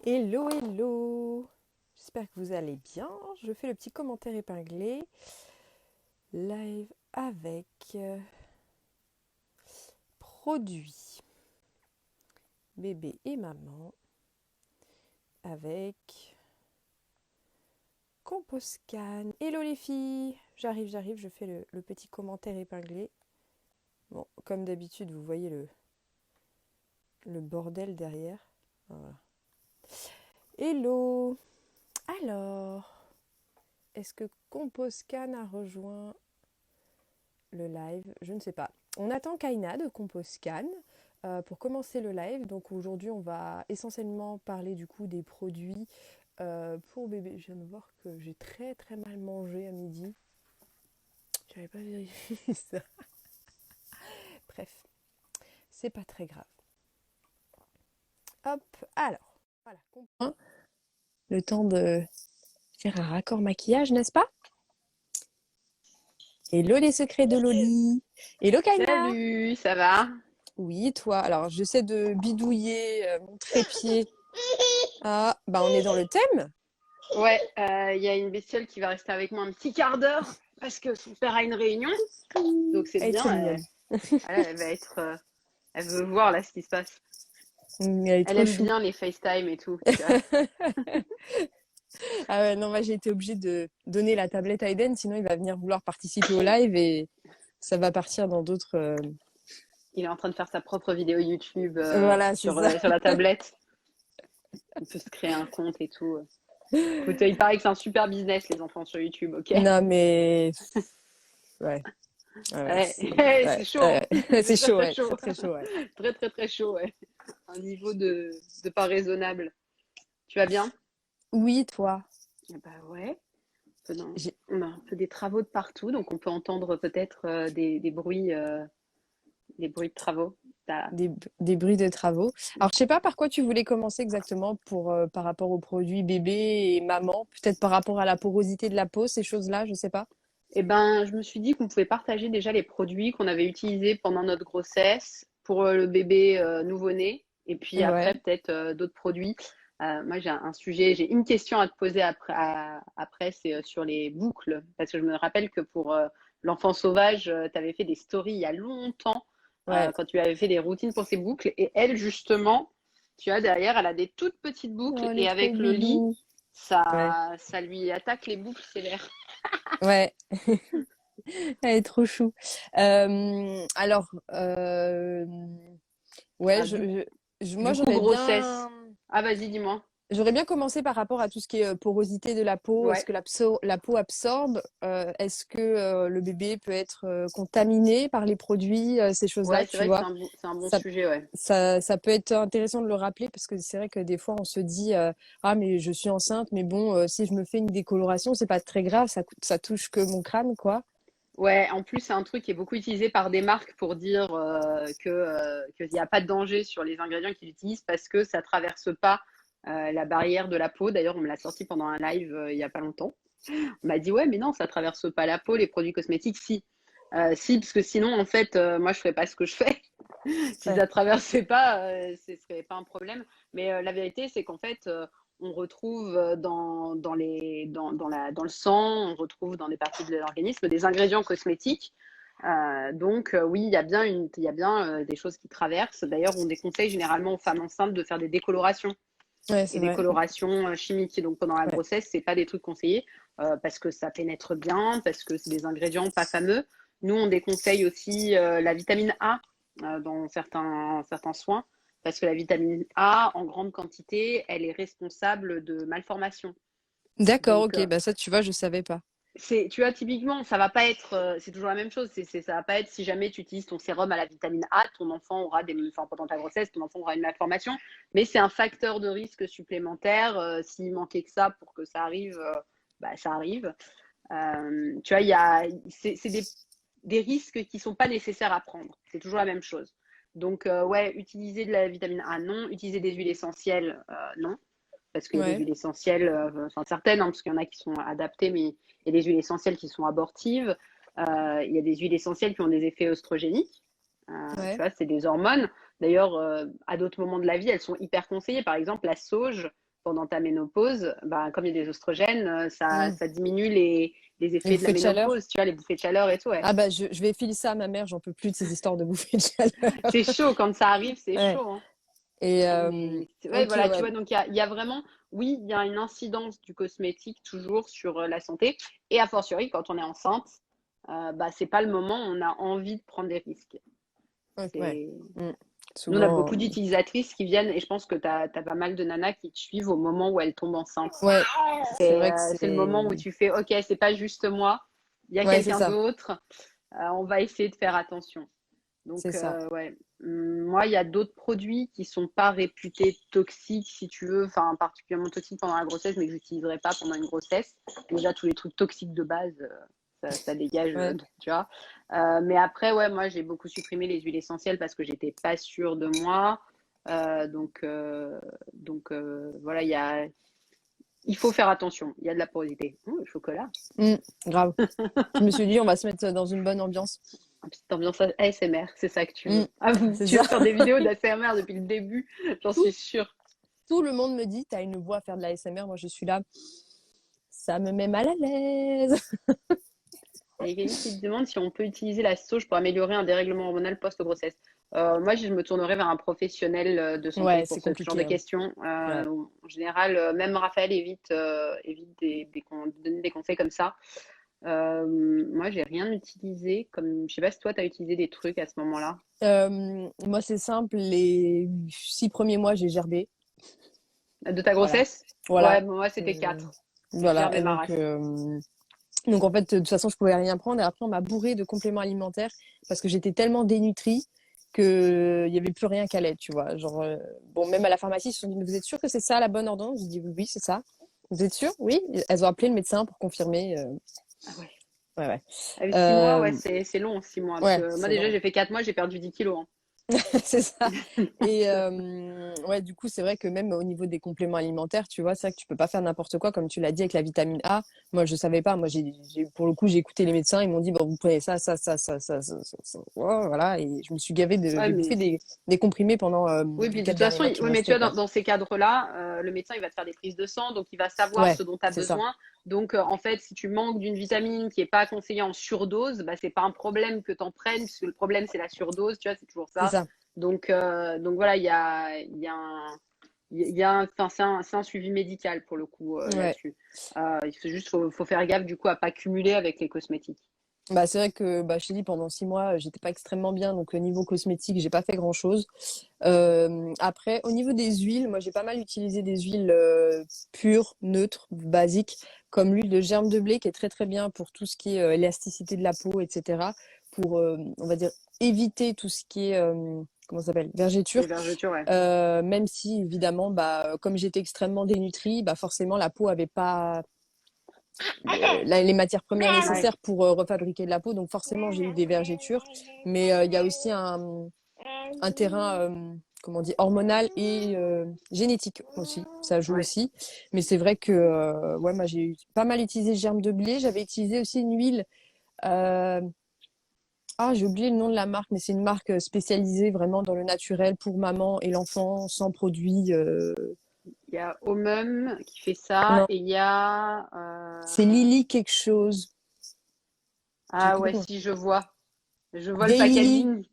Hello, hello! J'espère que vous allez bien. Je fais le petit commentaire épinglé. Live avec produits bébé et maman avec Composcan. Hello les filles! J'arrive, je fais le petit commentaire épinglé. Bon, comme d'habitude, vous voyez le bordel derrière. Voilà. Hello! Alors, est-ce que Composcan a rejoint le live? Je ne sais pas. On attend Kaina de Composcan pour commencer le live. Donc aujourd'hui, on va essentiellement parler du coup des produits pour bébé. Je viens de voir que j'ai très très mal mangé à midi. J'avais pas vérifié ça. Bref, c'est pas très grave. Hop, alors, voilà. Le temps de faire un raccord maquillage, n'est-ce pas? Hello les secrets de Loli. Hello Kaina. Salut, ça va? Oui, toi. Alors, j'essaie de bidouiller mon trépied. Ah, bah on est dans le thème. Ouais, il y a une bestiole qui va rester avec moi un petit quart d'heure parce que son père a une réunion. Donc c'est Elle est trop bien, mignonne. elle va être, elle veut voir là ce qui se passe. Elle est Elle trop aime chou. bien les FaceTime et tout, tu vois. Ah ouais, non, moi j'ai été obligée de donner la tablette à Eden, sinon il va venir vouloir participer au live et ça va partir dans d'autres. Il est en train de faire sa propre vidéo YouTube Voilà, c'est ça. sur la tablette. Il peut se créer un compte et tout. Écoute, il paraît que c'est un super business les enfants sur YouTube, ok? Non, mais. Ouais, ouais, Ouais, c'est chaud, hein. C'est c'est très chaud, très ouais, chaud. très très chaud, ouais. Très très très chaud, ouais. Un niveau de pas raisonnable. Tu vas bien? Oui, toi. Eh bah ouais. J'ai On a un peu des travaux de partout, donc on peut entendre peut-être des bruits de travaux. T'as- des, des bruits de travaux. Alors, je sais pas par quoi tu voulais commencer exactement pour, par rapport aux produits bébé et maman. Peut-être par rapport à la porosité de la peau, ces choses-là, je sais pas. Eh ben, je me suis dit qu'on pouvait partager déjà les produits qu'on avait utilisés pendant notre grossesse pour le bébé nouveau-né, et puis après Ouais. peut-être d'autres produits. Moi, j'ai un sujet, j'ai une question à te poser après, c'est sur les boucles, parce que je me rappelle que pour l'enfant sauvage, tu avais fait des stories il y a longtemps Ouais. quand tu avais fait des routines pour ses boucles, et elle justement, tu vois derrière, elle a des toutes petites boucles, Oh, elle est et trop avec le lit, bibou. Ouais. ça lui attaque les boucles sévères. Ouais. Elle est trop chou. Alors, ouais, Ah, moi du coup, j'aurais grossesse. bien, Ah, vas-y, dis-moi. j'aurais bien commencé par rapport à tout ce qui est porosité de la peau. Est-ce Ouais, que la peau absorbe? Est-ce que le bébé peut être contaminé par les produits, ces choses-là, ouais, c'est tu vrai que vois? c'est un bon Ça, sujet, ouais. ça peut être intéressant de le rappeler parce que c'est vrai que des fois on se dit ah mais je suis enceinte, mais bon si je me fais une décoloration c'est pas très grave, ça touche que mon crâne quoi. Ouais, en plus, c'est un truc qui est beaucoup utilisé par des marques pour dire qu'il n'y a pas de danger sur les ingrédients qu'ils utilisent parce que ça traverse pas la barrière de la peau. D'ailleurs, on me l'a sorti pendant un live il y a pas longtemps. On m'a dit, ouais, mais non, ça traverse pas la peau, les produits cosmétiques, si. Si, parce que sinon, en fait, moi, je ferais pas ce que je fais. Si Ouais. ça traversait pas, ce serait pas un problème. Mais la vérité, c'est qu'en fait, on retrouve dans le sang, on retrouve dans des parties de l'organisme des ingrédients cosmétiques. Donc oui, il y a bien des choses qui traversent. D'ailleurs, on déconseille généralement aux femmes enceintes de faire des décolorations Ouais, et c'est des vrai. colorations chimiques. Donc pendant la Ouais. grossesse, c'est pas des trucs conseillés parce que ça pénètre bien, parce que c'est des ingrédients pas fameux. Nous, on déconseille aussi la vitamine A dans certains soins parce que la vitamine A, en grande quantité, elle est responsable de malformations. D'accord, Donc, ok, bah ça tu vois, je savais pas. tu vois, typiquement, ça va pas être, c'est toujours la même chose. Ça va pas être si jamais tu utilises ton sérum à la vitamine A, ton enfant aura enfin, pendant ta grossesse, ton enfant aura une malformation. Mais c'est un facteur de risque supplémentaire. S'il manquait que ça pour que ça arrive, bah, ça arrive. Tu vois, c'est des risques qui sont pas nécessaires à prendre. C'est toujours la même chose. Donc, ouais, utiliser de la vitamine A, non. Utiliser des huiles essentielles, non parce qu'il y a des Ouais, huiles essentielles, enfin certaines, hein, parce qu'il y en a qui sont adaptées, mais il y a des huiles essentielles qui sont abortives. Il y a des huiles essentielles qui ont des effets œstrogéniques. Tu ouais. vois, c'est des hormones. D'ailleurs, à d'autres moments de la vie, elles sont hyper conseillées. Par exemple, la sauge, pendant ta ménopause, bah, comme il y a des oestrogènes, Mm. ça diminue les Les effets de la bouffées de chaleur. ménopause, tu vois, les bouffées de chaleur et tout, ouais. Ah bah je vais filer ça à ma mère, j'en peux plus de ces histoires de bouffées de chaleur. C'est chaud, quand ça arrive, c'est Ouais. chaud, hein. Et Mais ouais, ok, voilà, tu ouais. vois, donc il y a vraiment, oui, il y a une incidence du cosmétique toujours sur la santé, et a fortiori, quand on est enceinte, bah, c'est pas le moment où on a envie de prendre des risques. Ok, ouais. C'est... Mm. Nous, on a Souvent, beaucoup d'utilisatrices qui viennent, et je pense que tu as pas mal de nanas qui te suivent au moment où elles tombent enceintes. ouais, c'est vrai que C'est le moment où c'est. tu fais, OK, c'est pas juste moi, il y a Ouais, c'est quelqu'un ça, d'autre, on va essayer de faire attention. c'est Donc, ça. ouais. Moi, il y a d'autres produits qui sont pas réputés toxiques, si tu veux, enfin, particulièrement toxiques pendant la grossesse, mais que j'utiliserai pas pendant une grossesse. Déjà, tous les trucs toxiques de base, ça dégage, Ouais. tu vois. Mais après, ouais, moi, j'ai beaucoup supprimé les huiles essentielles parce que j'étais pas sûre de moi. Voilà, il faut faire attention. Il y a de la porosité. Le chocolat. Mm, grave. Je me suis dit, on va se mettre dans une bonne ambiance. Une petite ambiance ASMR, c'est ça que tu Mm, veux. Ah, c'est tu ça. veux faire des vidéos d'ASMR depuis le début, j'en Tout, suis sûre. tout le monde me dit, t'as une voix à faire de la SMR. Moi, je suis là. Ça me met mal à l'aise. Il y a quelqu'un qui te demande si on peut utiliser la sauge pour améliorer un dérèglement hormonal post-grossesse. Moi, je me tournerais vers un professionnel de santé Ouais, pour c'est ce genre de compliqué, hein. questions. Ouais. En général, même Raphaël évite de donner des conseils comme ça. Moi, j'ai rien utilisé. Comme, je sais pas si toi, tu as utilisé des trucs à ce moment-là. Moi, c'est simple. Les 6 premiers mois, j'ai gerbé. De ta Voilà. grossesse? Ouais, Voilà. moi, c'était Euh, 4. J'ai voilà. gerbé Et ma donc, race. donc, en fait, de toute façon, je pouvais rien prendre. Et après, on m'a bourré de compléments alimentaires parce que j'étais tellement dénutrie que il y avait plus rien qui allait, tu vois. Genre, bon, même à la pharmacie, ils se sont dit, mais vous êtes sûr que c'est ça la bonne ordonnance? J'ai dit, oui, oui, c'est ça. Vous êtes sûr? Oui. Elles ont appelé le médecin pour confirmer. Ah ouais. Ouais, ouais. 6 mois, ouais, Euh, c'est long, 6 mois. Parce ouais, que moi, c'est déjà, long. j'ai fait 4 mois, j'ai perdu 10 kilos, hein. C'est ça. Et ouais, du coup, c'est vrai que même au niveau des compléments alimentaires, tu vois, c'est vrai que tu peux pas faire n'importe quoi, comme tu l'as dit avec la vitamine A. Moi, je savais pas. Moi, pour le coup, j'ai écouté les médecins. Ils m'ont dit, bon, vous prenez ça, ça, ça, ça, ça. Ouais, voilà. Et je me suis gavée Ouais, j'ai bouffé mais des comprimés pendant oui, les puis de toute 4 derniers façon, mois qui oui, m'ont mais tu resté, vois, quoi. dans ces cadres-là, le médecin, il va te faire des prises de sang, donc il va savoir Ouais, ce dont tu as c'est ça. besoin. Donc, en fait, si tu manques d'une vitamine qui n'est pas conseillée en surdose, bah, c'est pas un problème que tu en prennes, parce que le problème, c'est la surdose, tu vois, c'est toujours C'est ça. ça. Donc voilà, il y a un, il y a un, enfin, c'est un suivi médical pour le coup Ouais. là-dessus. Faut faire gaffe du coup à pas cumuler avec les cosmétiques. Bah, c'est vrai que bah, je t'ai dit, pendant 6 mois, j'étais pas extrêmement bien. Donc, niveau cosmétique, j'ai pas fait grand-chose. Après, au niveau des huiles, moi, j'ai pas mal utilisé des huiles pures, neutres, basiques, comme l'huile de germe de blé, qui est très très bien pour tout ce qui est élasticité de la peau, etc. Pour, on va dire, éviter tout ce qui est, comment ça s'appelle, Les vergeture. vergetures, ouais. Même si, évidemment, bah, comme j'étais extrêmement dénutrie, bah, forcément, la peau avait pas les matières premières Ouais. nécessaires pour refabriquer de la peau. Donc forcément, j'ai eu des vergetures. Mais il y a aussi un terrain, comment on dit, hormonal et génétique aussi. Ça joue Ouais. aussi. Mais c'est vrai que ouais, moi, j'ai pas mal utilisé germe de blé. J'avais utilisé aussi une huile. euh, Ah, j'ai oublié le nom de la marque, mais c'est une marque spécialisée vraiment dans le naturel pour maman et l'enfant, sans produits. Il y a Omum qui fait ça Non, et il y a c'est Lily quelque chose. J'ai ah ouais, complètement. si je vois. Je vois le Daylily. packaging.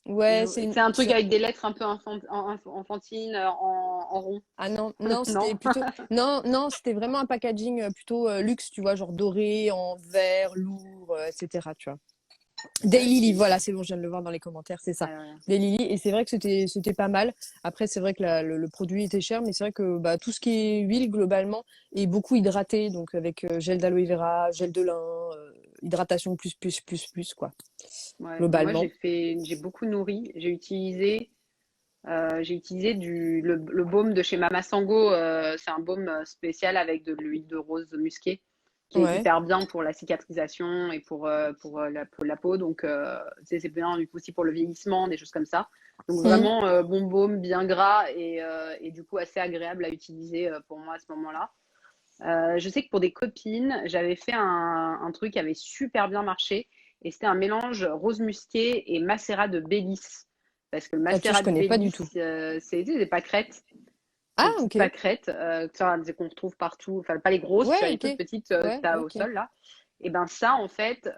Ouais, C'est un truc avec des lettres un peu enfantines en rond. Ah non, non, c'était Non? plutôt non, non, c'était vraiment un packaging plutôt luxe, tu vois, genre doré, en verre, lourd, etc., tu vois. Ouais, Daily, si. voilà, c'est bon, je viens de le voir dans les commentaires, c'est ça. Ouais. Daily, et c'est vrai que c'était pas mal. Après, c'est vrai que le produit était cher, mais c'est vrai que bah, tout ce qui est huile globalement est beaucoup hydraté, donc avec gel d'aloe vera, gel de lin, hydratation plus quoi, Ouais. Moi, globalement. j'ai beaucoup nourri. J'ai utilisé le baume de chez Mama Sango. C'est un baume spécial avec de l'huile de rose musquée qui est Ouais. hyper bien pour la cicatrisation et pour la peau. Donc, c'est bien du coup aussi pour le vieillissement, des choses comme ça. Donc, Mhm. vraiment bon baume, bien gras et du coup assez agréable à utiliser pour moi à ce moment-là. Je sais que pour des copines, j'avais fait un truc qui avait super bien marché et c'était un mélange rose musqué et macérat de Baileys. Parce que le Ah, tu vois, je macérat de connais pas du Baileys, tout. c'est des pâquerettes. Ah, des petites ok. pâquerettes qu'on retrouve partout, enfin pas les grosses, tu as Ouais, les toutes ok. petites que Ouais, tu as au ok. sol là. Et ben ça, en fait,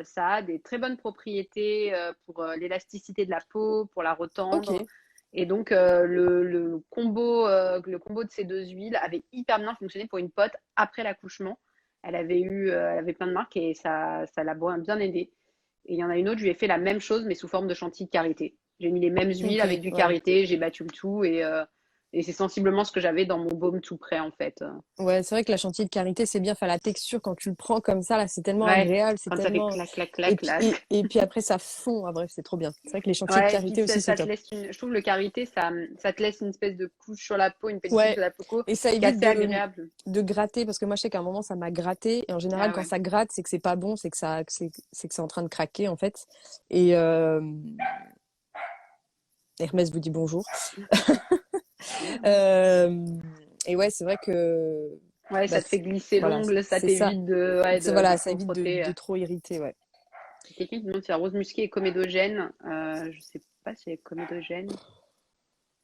ça a des très bonnes propriétés pour l'élasticité de la peau, pour la retendre. Ok. Et donc le combo de ces deux huiles avait hyper bien fonctionné pour une pote après l'accouchement. Elle avait plein de marques et ça l'a bien aidé. Et il y en a une autre, je lui ai fait la même chose mais sous forme de chantilly de karité. J'ai mis les mêmes huiles Ok, avec du ouais. karité, j'ai battu le tout et c'est sensiblement ce que j'avais dans mon baume tout prêt en fait. Ouais, c'est vrai que la chantilly de karité, c'est bien. Enfin, la texture, quand tu le prends comme ça, là, c'est tellement Ouais, agréable. C'est quand ça fait tellement. clac, clac, clac, là. Et puis après, ça fond. Ah, bref, c'est trop bien. C'est vrai que les chantilly de Ouais, et puis karité aussi, c'est ça te top. laisse je trouve le karité, ça te laisse une espèce de couche sur la peau, une pellicule Ouais. sur la peau Et ça qui est évite assez agréable. de gratter, parce que moi, je sais qu'à un moment, ça m'a gratté. Et en général, Ah quand ouais. ça gratte, c'est que c'est pas bon, c'est que c'est en train de craquer, en fait. Et Hermès vous dit bonjour. Euh, et ouais, c'est vrai que. Ouais, Bah, ça te fait glisser voilà, l'ongle, ça c'est ça. t'évite ouais, de Voilà, ça trop évite frotter. de trop irriter, ouais. Quelqu'un qui demande si la rose musquée est comédogène. Je sais pas si elle est comédogène.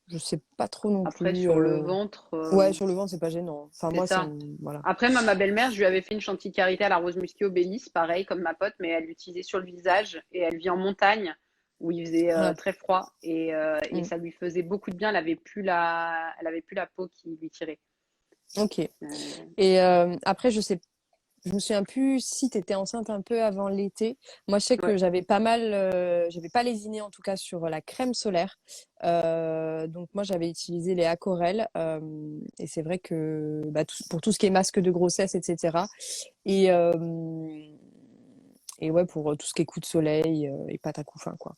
Je sais pas trop non Après, plus. sur le ventre, Ouais, sur le ventre, c'est pas gênant. Enfin, c'est moi, ça ça. me. Voilà. Après, ma belle-mère, je lui avais fait une chantilly de karité à la rose musquée au Baileys, pareil, comme ma pote, mais elle l'utilisait sur le visage et elle vit en montagne où il faisait Ah, très froid et mm, ça lui faisait beaucoup de bien. Elle avait plus la peau qui lui tirait. ok. Euh, Et après, je me souviens plus si tu étais enceinte un peu avant l'été. Moi, je sais que ouais. j'avais pas lésiné en tout cas sur la crème solaire. Donc moi, j'avais utilisé les Acorel. Et c'est vrai que bah, pour tout ce qui est masque de grossesse, etc. Et, et ouais, pour tout ce qui est coup de soleil et pâte à couffin, quoi.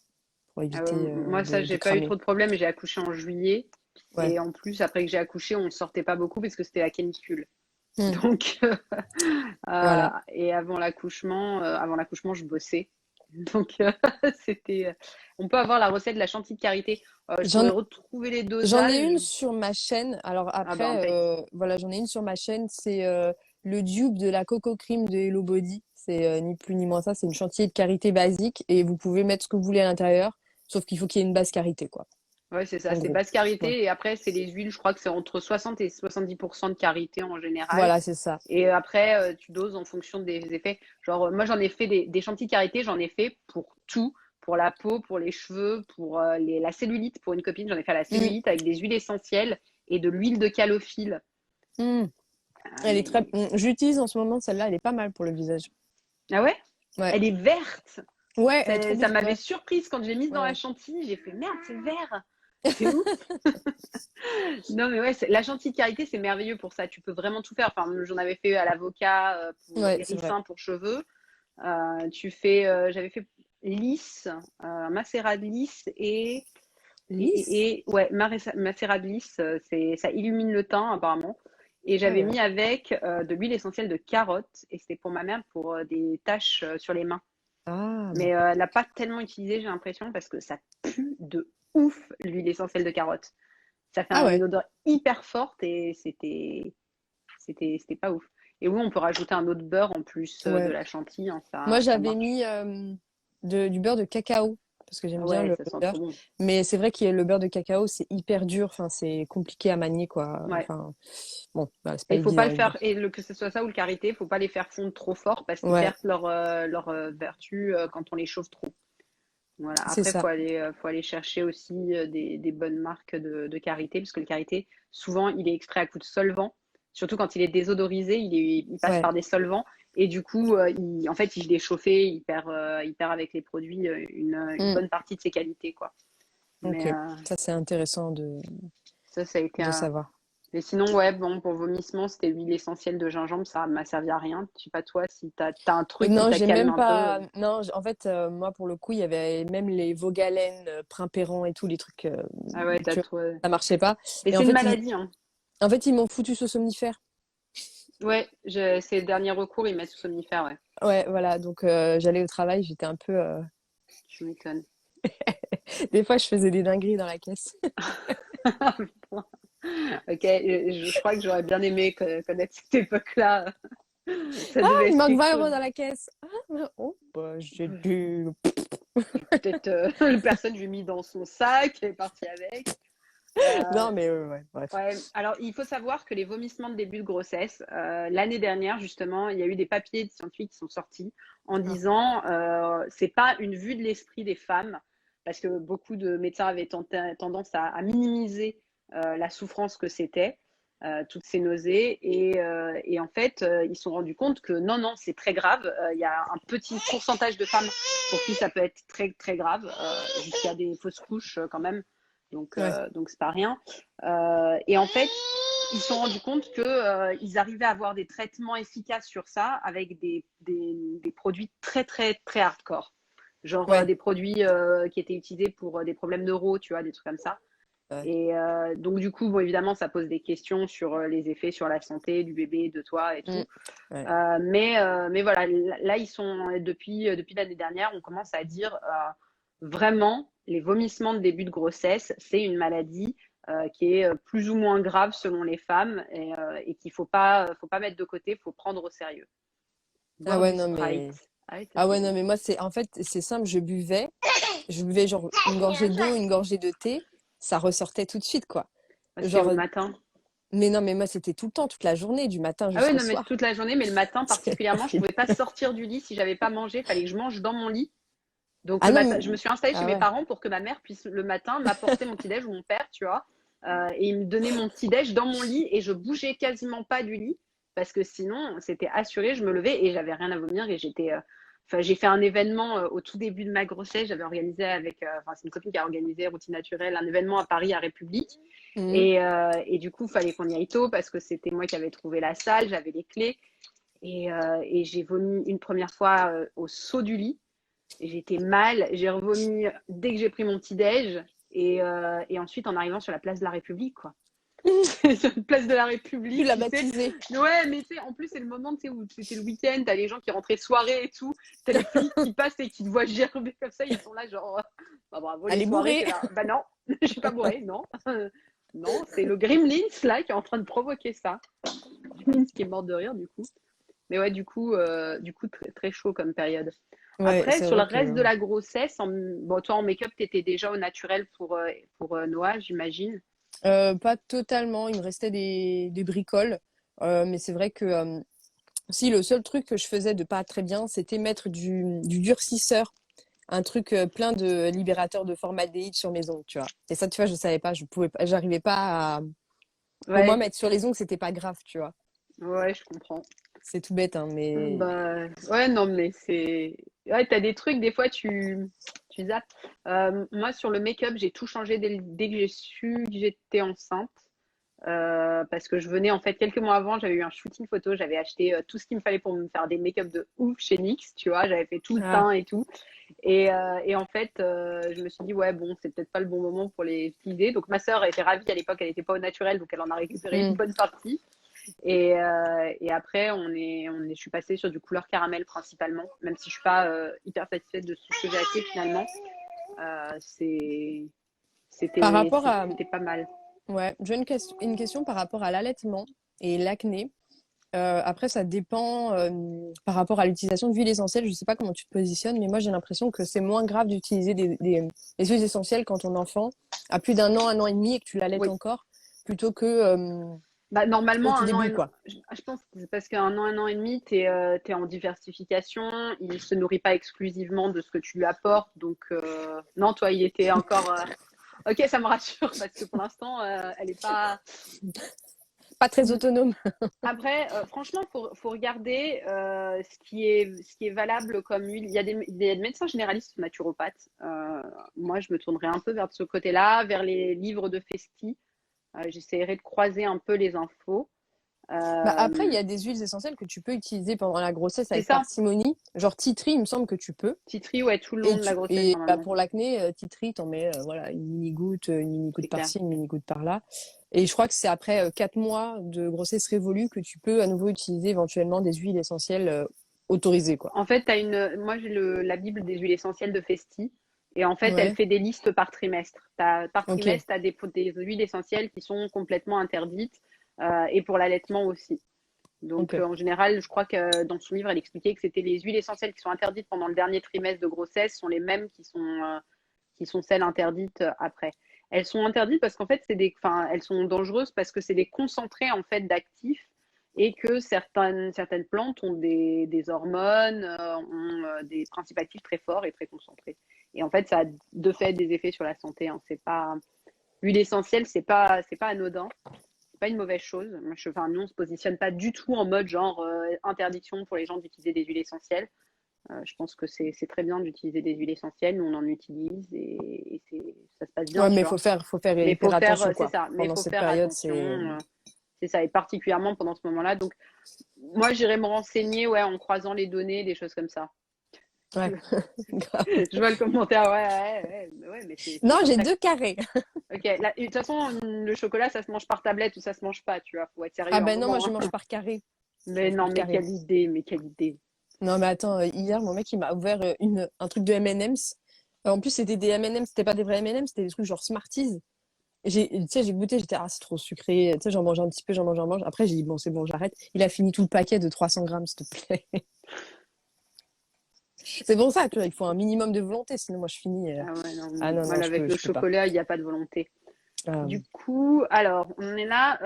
Pour éviter Moi, ça, de j'ai pas eu cramer. trop de problèmes. J'ai accouché en juillet. Ouais. Et en plus, après que j'ai accouché, on ne sortait pas beaucoup parce que c'était la canicule. Mm. Donc, Voilà. et avant l'accouchement, je bossais. Donc, c'était. On peut avoir la recette de la chantilly de karité. Je pourrais J'en, retrouver les J'en ai une dosages. sur ma chaîne. Alors Ah bah après, impec. voilà, j'en ai une sur ma chaîne. C'est le dupe de la Coco Cream de Hello Body. C'est ni plus ni moins ça. C'est une chantilly de karité basique et vous pouvez mettre ce que vous voulez à l'intérieur. Sauf qu'il faut qu'il y ait une base karité, quoi. Ouais, c'est ça. En C'est gros. basse Ouais. karité. Et après, c'est les huiles. Je crois que c'est entre 60 et 70% de karité en général. Voilà, c'est ça. Et après, tu doses en fonction des effets. Genre, moi, j'en ai fait des chantilly de karité, j'en ai fait pour tout, pour la peau, pour les cheveux, pour la cellulite. Pour une copine, j'en ai fait à la Mm, cellulite avec des huiles essentielles et de l'huile de calophylle. mm. Ah, Elle est très. mais... J'utilise en ce moment celle-là. Elle est pas mal pour le visage. ah ouais? Ouais. Elle est verte. Ouais, elle est trop Ça bien. m'avait Ouais. surprise quand je l'ai mise dans la Ouais. chantilly. J'ai fait merde, c'est vert. C'est ouf. Non, mais ouais, la chantilly de karité, c'est merveilleux pour ça. Tu peux vraiment tout faire. Enfin, j'en avais fait à l'avocat pour Ouais, c'est vrai. hérissins pour cheveux. J'avais fait lisse, un macérat de lisse Lisse. ouais, macérat de lisse, ça illumine le teint apparemment. Et Ah j'avais ouais. mis avec de l'huile essentielle de carotte et c'était pour ma mère pour des taches sur les mains. Ah Mais d'accord. elle n'a pas tellement utilisé, j'ai l'impression, parce que ça pue de ouf l'huile essentielle de carotte. Ça fait Ah une ouais. odeur hyper forte et c'était pas ouf. Et oui, on peut rajouter un autre beurre en plus de Ouais. la chantilly, hein, Moi, ça j'avais marche. mis du beurre de cacao parce que j'aime Ah bien ouais, ça le sent beurre. trop bon. Mais c'est vrai que le beurre de cacao, c'est hyper dur. Enfin, c'est compliqué à manier, quoi. Ouais. Enfin, bon, voilà, c'est pas Et il faut pas évident, le évident. faire, que ce soit ça ou le karité, il faut pas les faire fondre trop fort parce qu'ils Ouais, perdent leur vertu quand on les chauffe trop. Voilà. c'est Après, ça. faut aller chercher aussi des bonnes marques de karité, parce que le karité, souvent, il est extrait à coup de solvant. Surtout quand il est désodorisé, il passe Ouais. par des solvants. Et du coup, en fait, il est chauffé, il perd avec les produits une Hmm, bonne partie de ses qualités, quoi. ok. Mais Ça, c'est intéressant ça a été de un. savoir. Mais sinon, ouais, bon, pour vomissement, c'était l'huile essentielle de gingembre, ça m'a servi à rien. Je sais pas toi, si t'as un truc qui Non, t'a j'ai calmé même un peu. pas. Non, en fait, moi, pour le coup, il y avait même les Vogalen, Primperant et tout, les trucs Ah ouais, t'as que trop. ça marchait pas. Mais Et c'est une maladie, hein. en fait, ils m'ont foutu ce somnifère. Ouais, c'est le dernier recours, ils mettent sous somnifère, ouais. Ouais, voilà. Donc, j'allais au travail, j'étais un peu. Tu m'étonnes. Des fois, je faisais des dingueries dans la caisse. Ok, je crois que j'aurais bien aimé connaître cette époque-là. Ça Ah, devait il être manque quelque 20 euros chose. dans la caisse. Ah, oh, bah, j'ai dû. Peut-être la personne, je l'ai mis dans son sac, elle est partie avec. Euh, Non, mais ouais, bref. Ouais, alors il faut savoir que les vomissements de début de grossesse, l'année dernière justement, il y a eu des papiers scientifiques qui sont sortis en Ah, disant c'est pas une vue de l'esprit des femmes, parce que beaucoup de médecins avaient tendance à minimiser la souffrance que c'était, toutes ces nausées, et en fait ils se sont rendus compte que non, non, c'est très grave. Il y a un petit pourcentage de femmes pour qui ça peut être très très grave, jusqu'à des fausses couches quand même, ouais. donc c'est pas rien. Et en fait, ils se sont rendus compte qu'ils arrivaient à avoir des traitements efficaces sur ça avec des produits très, très, très hardcore. Genre Ouais. des produits qui étaient utilisés pour des problèmes neuro, tu vois, des trucs comme ça. Ouais. Et donc, du coup, bon, évidemment, ça pose des questions sur les effets sur la santé du bébé, de toi et Mm. tout. Ouais. Mais voilà, là, ils sont, depuis l'année dernière, on commence à dire vraiment, les vomissements de début de grossesse, c'est une maladie qui est plus ou moins grave selon les femmes et qu'il faut pas mettre de côté, il faut prendre au sérieux. Ah Boire ouais, du non, mais. Sprite. Ah oui, ça Ah c'est ouais, non, bon. mais moi, en fait, c'est simple, je buvais genre une gorgée d'eau, une gorgée de thé, ça ressortait tout de suite, quoi. C'était au Genre, matin. mais non, mais moi, c'était tout le temps, toute la journée, du matin Ah oui, jusqu'au non, mais soir. toute la journée, mais le matin C'est particulièrement, je horrible. pouvais pas sortir du lit si j'avais pas mangé. Il fallait que je mange dans mon lit. Donc Ah le non, matin, je me suis installée chez ah mes ouais. parents pour que ma mère puisse le matin m'apporter mon petit déj ou mon père, tu vois, et il me donnait mon petit déj dans mon lit et je bougeais quasiment pas du lit parce que sinon c'était assuré, je me levais et j'avais rien à vomir et enfin j'ai fait un événement au tout début de ma grossesse, j'avais organisé avec, enfin c'est une copine qui a organisé Routine Naturelle, un événement à Paris à République Mhm. et du coup il fallait qu'on y aille tôt parce que c'était moi qui avais trouvé la salle, j'avais les clés et j'ai vomi une première fois au saut du lit. J'étais mal, j'ai revomi dès que j'ai pris mon petit déj et ensuite en arrivant sur la place de la République, quoi. Sur la place de la Tu République, l'as tu sais. baptisé. Ouais, mais tu sais, en plus c'est le moment, tu sais, où c'était le week-end, t'as les gens qui rentraient soirée et tout, t'as les flics qui passent et qui te voient gerber comme ça, ils sont là genre, bah, bravo les Elle est soirées, bourrée. t'es là, bah non, je suis pas bourrée, non. Non, c'est le Gremlins là qui est en train de provoquer ça. Gremlins qui est mort de rire du coup. Mais ouais, du coup très, très chaud comme période. Ouais, Après, c'est sur le vrai reste que. de la grossesse, bon, toi en make-up, tu étais déjà au naturel pour Noah, j'imagine. Pas totalement, il me restait des bricoles. Mais c'est vrai que si le seul truc que je faisais de pas très bien, c'était mettre du durcisseur, un truc plein de libérateurs de formaldéhyde sur mes ongles, tu vois. Et ça, tu vois, je savais pas, je pouvais pas, j'arrivais pas à. Pour moi, Ouais, mettre sur les ongles, c'était pas grave, tu vois. ouais, je comprends. C'est tout bête, hein, mais. Bah, ouais, non, mais c'est. Ouais, t'as des trucs, des fois, tu zappes. Moi, sur le make-up, j'ai tout changé dès que j'ai su que j'étais enceinte. Parce que je venais en fait quelques mois avant, j'avais eu un shooting photo, j'avais acheté tout ce qu'il me fallait pour me faire des make-up de ouf chez NYX, tu vois, j'avais fait tout le Ah, teint et tout. Et en fait, je me suis dit, ouais, bon, c'est peut-être pas le bon moment pour les utiliser. Donc ma sœur était ravie à l'époque, elle n'était pas au naturel, donc elle en a récupéré une hmm. bonne partie. Et après, je suis passée sur du couleur caramel principalement, même si je suis pas hyper satisfaite de ce que j'ai acheté finalement. Euh, c'est, Par rapport à. c'était pas mal. Ouais, j'ai une question par rapport à l'allaitement et l'acné. Après, ça dépend par rapport à l'utilisation d'huile essentielle. Je sais pas comment tu te positionnes, mais moi, j'ai l'impression que c'est moins grave d'utiliser des huiles essentielles quand ton enfant a plus un an et demi et que tu l'allaites Oui. encore, plutôt que Bah, au normalement, tout un an, début, quoi. je pense que c'est parce un an et demi, t'es en diversification. Il se nourrit pas exclusivement de ce que tu lui apportes. Donc, non, toi, il était encore. Ok, ça me rassure parce que pour l'instant, elle est pas. Pas très autonome. Après, franchement, faut regarder ce qui est valable comme huile. Il y a des médecins généralistes naturopathes. Moi, je me tournerais un peu vers ce côté-là, vers les livres de Festi. J'essaierai de croiser un peu les infos. Bah, après, il Euh, y a des huiles essentielles que tu peux utiliser pendant la grossesse c'est avec ça. parcimonie. Genre tea tree, il me semble que tu peux. Titri, ouais, tout le long Et, de la tu, grossesse, et bah, normalement. pour l'acné, tea tree, t'en mets voilà, une mini C'est goutte clair. par-ci, une mini goutte par-là. Et je crois que c'est après 4 mois de grossesse révolue que tu peux à nouveau utiliser éventuellement des huiles essentielles autorisées, quoi. En fait, moi, j'ai la Bible des huiles essentielles de Festi. Et en fait, elle Ouais, fait des listes par trimestre. Par ok, trimestre, tu as des huiles essentielles qui sont complètement interdites et pour l'allaitement aussi. Donc, ok, en général, je crois que dans son livre, elle expliquait que c'était les huiles essentielles qui sont interdites pendant le dernier trimestre de grossesse sont les mêmes qui sont celles interdites après. elles sont interdites parce qu'en fait, enfin, elles sont dangereuses parce que c'est des concentrés en fait d'actifs et que certaines plantes ont des hormones, ont des principes actifs très forts et très concentrés. Et en fait, ça a de fait des effets sur la santé. Hein. C'est pas l'huile essentielle, c'est pas anodin, c'est pas une mauvaise chose. Enfin, nous, on se positionne pas du tout en mode genre interdiction pour les gens d'utiliser des huiles essentielles. Je pense que c'est très bien d'utiliser des huiles essentielles. Nous, on en utilise et ça se passe bien, Ouais, mais tu il vois. faut faire Mais il faut hyper faire, attention, c'est quoi. ça, mais il Pendant faut cette faire période, attention. c'est... C'est ça, et particulièrement pendant ce moment-là. Donc, moi, j'irai me renseigner, ouais, en croisant les données, des choses comme ça. Ouais, grave. Je vois le commentaire, ouais, ouais, mais Non, j'ai la- 2 carrés. ok, de toute façon, le chocolat, ça se mange par tablette ou ça se mange pas, tu vois. Faut être Ah sérieux à un ben non, moi moment. je Hein. mange par carré. Je Mais mange non, par carré. mais quelle idée. Non, mais attends, hier, mon mec, il m'a ouvert un truc de M&M's. En plus, c'était des M&M's, c'était pas des vrais M&M's, c'était des trucs genre Smarties. Tu sais, j'ai goûté, j'étais, ah, c'est trop sucré. Tu sais, j'en mange un petit peu, j'en mange. Après, j'ai dit, bon, c'est bon, j'arrête. Il a fini tout le paquet de 300 grammes, s'il te plaît. C'est pour ça, tu vois, il faut un minimum de volonté, sinon moi, je finis. Ah ouais, non, Ah non, non, voilà, avec le je peux pas. chocolat, il n'y a pas de volonté. Ah, Du coup, alors, on est là,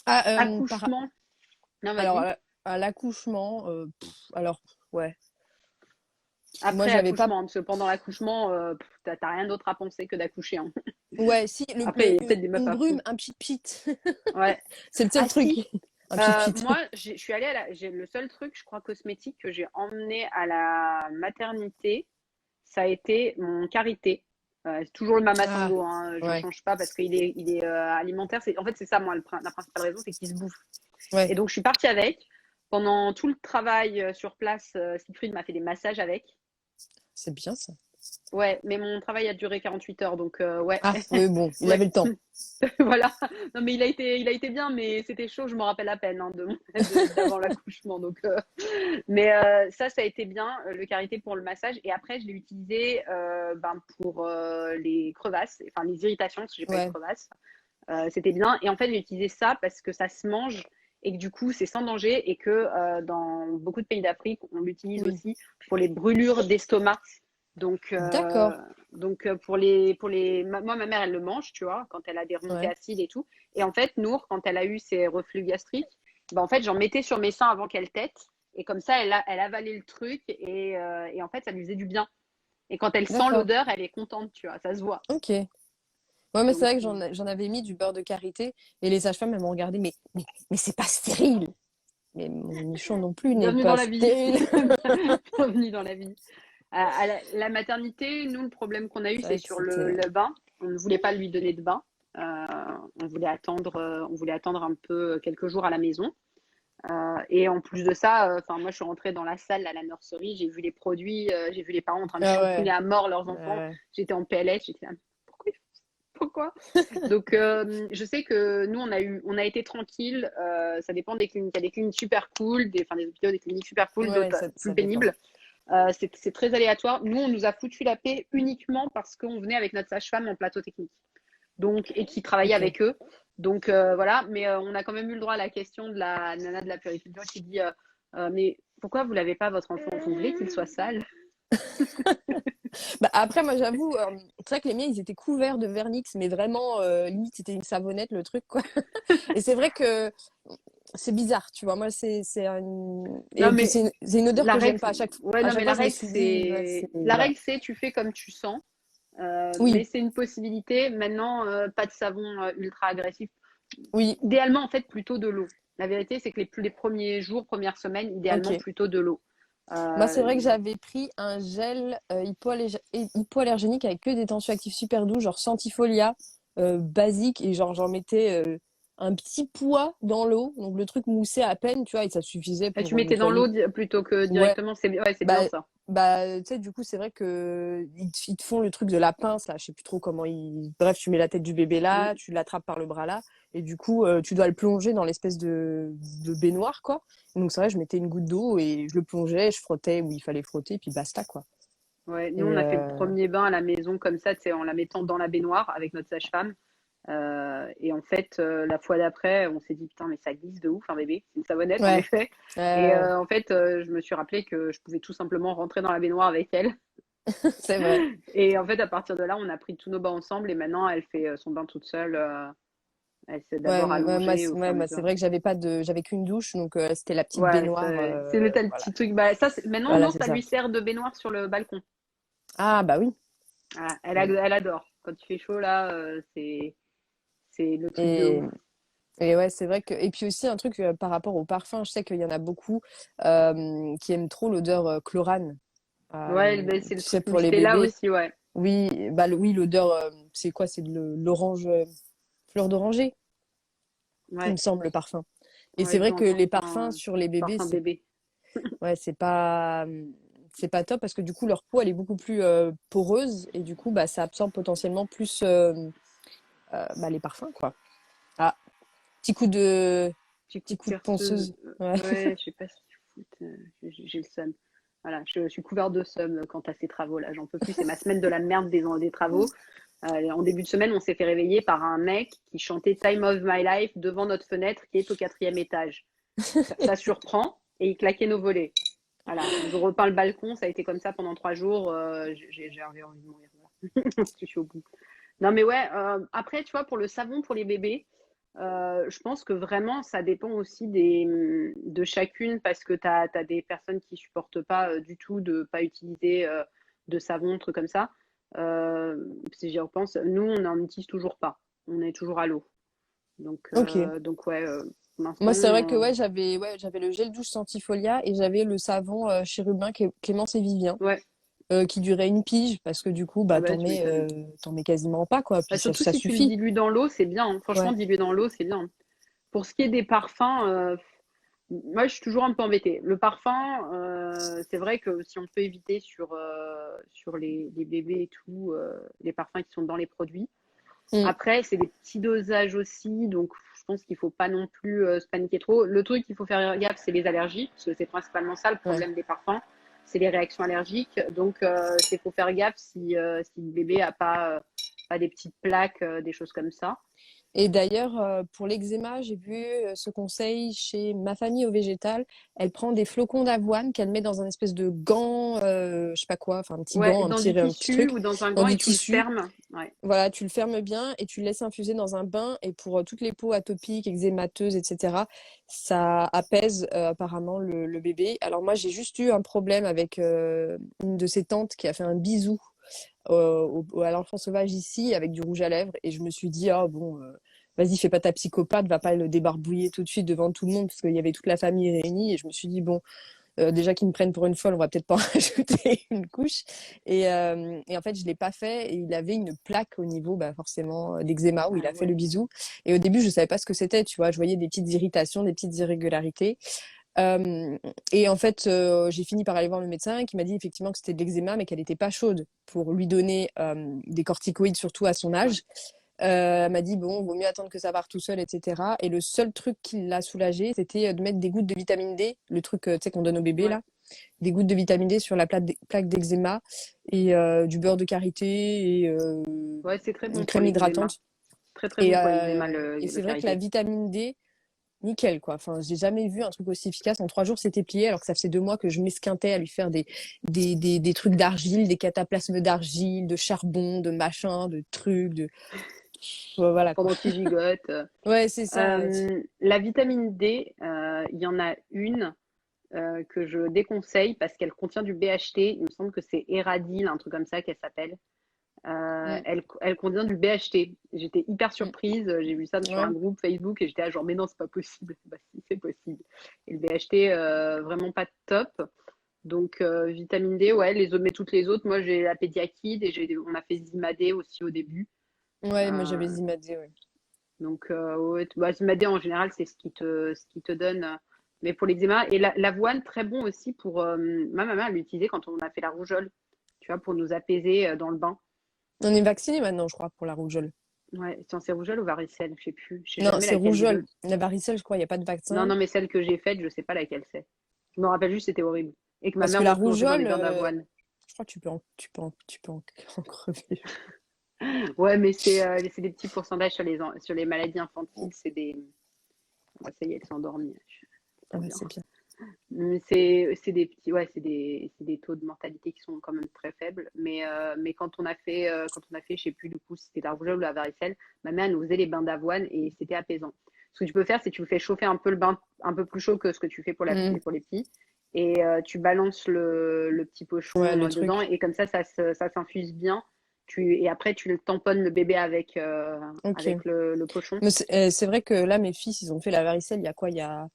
Ah, accouchement. Non, alors, vas-y. à l'accouchement, alors, ouais. Moi, Après j'avais pas. accouchement, hein, parce que pendant l'accouchement, t'as rien d'autre à penser que d'accoucher. Hein. Ouais, si, Après, il y a peut-être des meufs une à fond. brume, un pit-pit. Ouais. C'est le seul Ah truc. si, Un pit-pit. moi, je suis allée j'ai le seul truc, je crois, cosmétique que j'ai emmené à la maternité, ça a été mon karité. C'est toujours le Mama Ah, Sango, hein, j'en ouais, change pas parce qu'il est alimentaire. En fait, c'est ça, moi, la principale raison, c'est qu'il se bouffe. Et ouais, donc, je suis partie avec. Pendant tout le travail sur place, Siegfried m'a fait des massages avec. c'est bien ça. Ouais, mais mon travail a duré 48 heures, donc ouais, Ah, oui, bon, il avait ouais, le temps. voilà. Non, mais il a été bien, mais c'était chaud, je me rappelle à peine hein, d'avant l'accouchement. Donc, mais ça a été bien, le karité pour le massage. Et après, je l'ai utilisé pour les crevasses, enfin les irritations, parce que j'ai pas eu de Ouais, crevasses. C'était bien. Et en fait, j'ai utilisé ça parce que ça se mange et que du coup, c'est sans danger et que dans beaucoup de pays d'Afrique, on l'utilise oui. aussi pour les brûlures d'estomac. Donc, D'accord. moi, ma mère, elle le mange, tu vois, quand elle a des remontées Ouais. acides et tout. Et en fait, Nour, quand elle a eu ses reflux gastriques, en fait, j'en mettais sur mes seins avant qu'elle tète. Et comme ça, elle avalait le truc et en fait, ça lui faisait du bien. Et quand elle sent D'accord. l'odeur, elle est contente, tu vois, ça se voit. Ok. Ouais, mais c'est Donc, vrai que j'en avais mis du beurre de karité et les sages-femmes, elles m'ont regardé, mais c'est pas stérile. Mais mon nichon non plus n'est bienvenue dans pas la vie. stérile. Bienvenue dans la vie. La maternité, nous, le problème qu'on a eu, C'est c'est vrai que sur c'était. le bain. On ne voulait pas lui donner de bain. On voulait attendre un peu quelques jours à la maison. Et en plus de ça, enfin moi je suis rentrée dans la salle à la nurserie, j'ai vu les produits, j'ai vu les parents en train de Ah ouais. shampooiner à mort leurs enfants. Ouais. J'étais en PLS, j'étais là, pourquoi? Pourquoi? Donc je sais que nous on a été tranquille. Ça dépend des cliniques. Il y a des cliniques super cool, enfin des hôpitaux, des cliniques super cool, Ouais, d'autres plus ça dépend. pénibles. C'est très aléatoire. Nous, on nous a foutu la paix uniquement parce qu'on venait avec notre sage-femme en plateau technique. Donc, et qui travaillait Ok. avec eux. Donc voilà, mais on a quand même eu le droit à la question de la nana de la purification qui dit mais pourquoi vous l'avez pas votre enfant? Vous voulez qu'il soit sale? Bah, après, moi, j'avoue, c'est vrai que les miens, ils étaient couverts de vernix, mais vraiment, limite, c'était une savonnette, le truc, quoi. Et c'est vrai que c'est bizarre, tu vois. Moi, Non et puis, mais c'est une odeur la que règle, j'aime pas. ouais À non chaque mais fois, je me suis dit, ouais, la voilà. règle c'est tu fais comme tu sens. Mais Oui, c'est une possibilité. Maintenant, pas de savon ultra agressif. oui, Idéalement, en fait, plutôt de l'eau. La vérité, c'est que les premiers jours, premières semaines, idéalement, ok. plutôt de l'eau. Moi, c'est Euh, vrai que j'avais pris un gel hypoallergénique avec que des tensioactifs super doux, genre Centifolia, basique, et genre j'en mettais un petit poids dans l'eau, donc le truc moussait à peine, tu vois, et ça suffisait tu pour mettais dans nettoyer. l'eau plutôt que Ouais, directement. Ouais, c'est bien bah, ça. tu sais, du coup, c'est vrai que ils te font le truc de la pince, là, je sais plus trop comment ils. Bref, tu mets la tête du bébé là, Mm. tu l'attrapes par le bras là, et du coup, tu dois le plonger dans l'espèce de baignoire, quoi. Donc, c'est vrai, je mettais une goutte d'eau et je le plongeais, je frottais où il fallait frotter, puis basta, quoi. Ouais, nous, on Et a fait le premier bain à la maison comme ça, tu sais, en la mettant dans la baignoire avec notre sage-femme. Et en fait, la fois d'après, on s'est dit, putain, mais ça glisse de ouf, un bébé. C'est une savonnette, en ouais, effet. Et ouais, en fait, je me suis rappelé que je pouvais tout simplement rentrer dans la baignoire avec elle. C'est vrai. Et en fait, à partir de là, on a pris tous nos bains ensemble et maintenant, elle fait son bain toute seule. Elle s'est Ouais, d'abord allongée au fur et à moi, c'est mesure. vrai que j'avais qu'une douche, donc c'était la petite Ouais, baignoire. c'est le tel Voilà, petit truc. Bah, ça, maintenant, voilà, non, c'est ça ça. lui sert de baignoire sur le balcon. Ah, bah oui. Ah, Mm. elle adore. Quand il fait chaud, là, c'est le truc de Et, ouf. et ouais, c'est vrai que. Et puis aussi, un truc par rapport au parfum, je sais qu'il y en a beaucoup qui aiment trop l'odeur chlorane. Ouais, ben, c'est le Tu sais, truc pour les mystella bébés. aussi, ouais. Oui, bah, oui, l'odeur, c'est quoi? C'est de l'orange, fleur d'oranger, il me Ouais, semble, le parfum. Et c'est ouais, vrai dans que le les parfums parfum, sur les bébés, parfum bébé. ouais, c'est pas top parce que du coup, leur peau, elle est beaucoup plus poreuse et du coup, bah, ça absorbe potentiellement plus bah, les parfums, quoi. Ah, petit coup de, Petit coup petit de coup de perceuse. ponceuse. Ouais. Ouais, je sais pas si tu foutes. J'ai le seum. Voilà, je suis couvert de seum quant à ces travaux là. J'en peux plus. C'est ma semaine de la merde des travaux. En début de semaine, on s'est fait réveiller par un mec qui chantait Time of My Life devant notre fenêtre qui est au 4e étage. Ça surprend et il claquait nos volets. Voilà, ils ont repeint le balcon. Ça a été comme ça pendant 3 jours. J'ai envie de mourir. Voilà. Je suis au bout. Non, mais ouais, après, tu vois, pour le savon pour les bébés, je pense que vraiment, ça dépend aussi de chacune parce que tu as des personnes qui supportent pas du tout de pas utiliser de savon, trucs comme ça. Si j'y repense, nous, on n'en utilise toujours pas. On est toujours à l'eau. Ok. Donc ouais, pour Moi, l'instant, c'est vrai que j'avais le gel douche Sentifolia et j'avais le savon Chérubin Clémence et Vivien ouais, qui durait une pige parce que du coup, ah bah, bah, tu m'étonnes. t'en mets quasiment pas, quoi. Bah, Puis surtout ça si tu le suffit. dilues dans l'eau, c'est bien, hein. Franchement, Ouais. diluer dans l'eau, c'est bien. Pour ce qui est des parfums, moi, je suis toujours un peu embêtée. Le parfum, c'est vrai que si on peut éviter sur les bébés et tout, les parfums qui sont dans les produits. Mm. Après, c'est des petits dosages aussi, donc je pense qu'il faut pas non plus se paniquer trop. Le truc qu'il faut faire gaffe, c'est les allergies, parce que c'est principalement ça le Ouais. problème des parfums, c'est les réactions allergiques. Donc, il faut faire gaffe si le bébé a pas des petites plaques, des choses comme ça. Et d'ailleurs, pour l'eczéma, j'ai vu ce conseil chez ma famille au végétal. Elle prend des flocons d'avoine qu'elle met dans un espèce de gant, je sais pas quoi, enfin un petit Ouais, gant, dans du un petit tissu truc, ou dans un dans gant du et tu le tissu. fermes. Ouais. Voilà, tu le fermes bien et tu le laisses infuser dans un bain. Et pour toutes les peaux atopiques, eczémateuses, etc., ça apaise apparemment le bébé. Alors moi, j'ai juste eu un problème avec une de ses tantes qui a fait un bisou à l'enfant sauvage ici avec du rouge à lèvres. Et je me suis dit, oh bon, vas-y, fais pas ta psychopathe, va pas le débarbouiller tout de suite devant tout le monde parce qu'il y avait toute la famille réunie. Et je me suis dit, bon, déjà qu'ils me prennent pour une folle, on va peut-être pas en rajouter une couche. Et en fait, je l'ai pas fait. Et il avait une plaque au niveau, bah, forcément, d'eczéma où il Ah a fait le ouais. bisou. Et au début, je savais pas ce que c'était. Tu vois, je voyais des petites irritations, des petites irrégularités. Euh, et en fait, j'ai fini par aller voir le médecin qui m'a dit effectivement que c'était de l'eczéma, mais qu'elle n'était pas chaude pour lui donner des corticoïdes, surtout à son Ouais. âge. Elle m'a dit, bon, vaut mieux attendre que ça parte tout seul, etc. Et le seul truc qui l'a soulagé, c'était de mettre des gouttes de vitamine D, le truc tu sais, qu'on donne au bébé, Ouais. là, des gouttes de vitamine D sur la plaque d'eczéma et du beurre de karité et Ouais, c'est très une bon pour crème l'eczéma. hydratante. Très très bon pour l'eczéma, Et le c'est vrai que la karité. vitamine D, nickel, quoi. Enfin, j'ai jamais vu un truc aussi efficace. En 3 jours, c'était plié, alors que ça faisait 2 mois que je m'esquintais à lui faire des trucs d'argile, des cataplasmes d'argile, de charbon, de machin, de trucs, ouais, voilà, quoi. Pendant qu'il gigote. Ouais, c'est ça. La vitamine D, il y en a une que je déconseille parce qu'elle contient du BHT. Il me semble que c'est Eradil, un truc comme ça qu'elle s'appelle. Mm, Elle contient du BHT. J'étais hyper mm. surprise. J'ai vu ça sur un Ouais. groupe Facebook et j'étais là, genre, mais non, c'est pas possible. Bah, si, c'est possible. Et le BHT, vraiment pas top. Donc, vitamine D, ouais, mais toutes les autres, moi j'ai la pédiakide et on a fait Zimadé aussi au début. Ouais, moi j'avais Euh, Zimadé, ouais. donc, ouais, bah, Zimadé en général, c'est ce qui te donne. Mais pour l'eczéma, et l'avoine, très bon aussi pour. Ma maman, elle l'utilisait quand on a fait la rougeole, tu vois, pour nous apaiser dans le bain. On est vacciné maintenant, je crois, pour la rougeole. Ouais, c'est rougeole ou varicelle, je sais plus. Je sais Non, jamais c'est laquelle des rougeole. deux. La varicelle, je crois, il n'y a pas de Non, vaccin. non, mais celle que j'ai faite, je sais pas laquelle c'est. Je me rappelle juste, c'était horrible. Et que ma Parce que mère la me plongeait dans les rougeole, bains d'avoine. je crois que tu peux en crever. Ouais, mais c'est des petits pourcentages sur les maladies infantiles. C'est des. Ah, ça y est, elle s'est endormie. Ah Trop bah, bien. c'est bien. Mais c'est des petits, ouais, c'est des taux de mortalité qui sont quand même très faibles. Mais quand on a fait, je sais plus du coup si c'était la rougeole ou la varicelle, ma mère elle nous faisait les bains d'avoine et c'était apaisant. Ce que tu peux faire, c'est que tu fais chauffer un peu le bain, un peu plus chaud que ce que tu fais pour Mm. pour les petits. Et tu balances le petit Ouais, pochon le dedans truc. et comme ça s'infuse bien. Et après, tu le tamponnes le bébé Ok. avec le pochon. Mais c'est vrai que là, mes fils, ils ont fait la varicelle il y a quoi? Il y a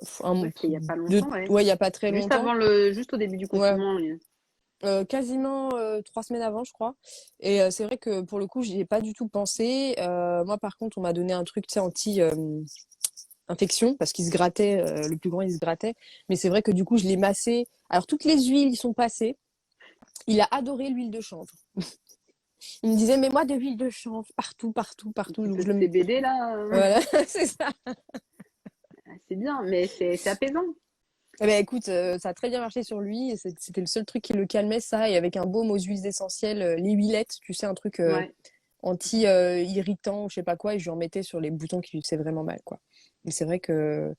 Ouais, c'était il y a pas deux, longtemps, ouais. ouais, il y a pas très longtemps. Juste au début du Ouais. confinement. Quasiment 3 semaines avant, je crois. Et c'est vrai que pour le coup, j'y ai pas du tout pensé. Moi, par contre, on m'a donné un truc, tu sais, anti-infection, parce qu'il se grattait, le plus grand, il se grattait. Mais c'est vrai que du coup, je l'ai massé. Alors, toutes les huiles, ils sont passées. Il a adoré l'huile de chanvre. Il me disait, mais moi, de l'huile de chanvre, partout, partout, Un partout. petit Donc, peu de CBD là, voilà, c'est ça. c'est bien, mais c'est apaisant. Eh ben, écoute, ça a très bien marché sur lui. Et c'était le seul truc qui le calmait, ça. Et avec un baume aux huiles essentielles, les huilettes, tu sais, un truc Ouais. anti-irritant ou je sais pas quoi, et je lui en mettais sur les boutons qui lui faisaient vraiment mal, quoi. Et c'est vrai que.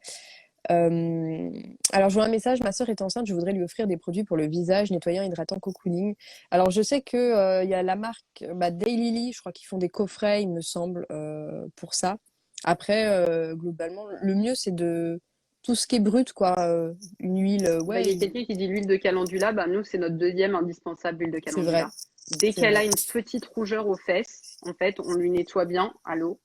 euh, Alors, je vois un message, ma sœur est enceinte, je voudrais lui offrir des produits pour le visage, nettoyant, hydratant, cocooning. Alors, je sais que il y a la marque Daylily, je crois qu'ils font des coffrets, il me semble, pour ça. Après, globalement, le mieux, c'est de tout ce qui est brut, quoi. Une huile, Bah, il y a ouais, quelqu'un qui dit l'huile de calendula. Bah, nous, c'est notre deuxième indispensable huile de c'est vrai, calendula. Dès c'est qu'elle vrai. a une petite rougeur aux fesses, en fait, on lui nettoie bien à l'eau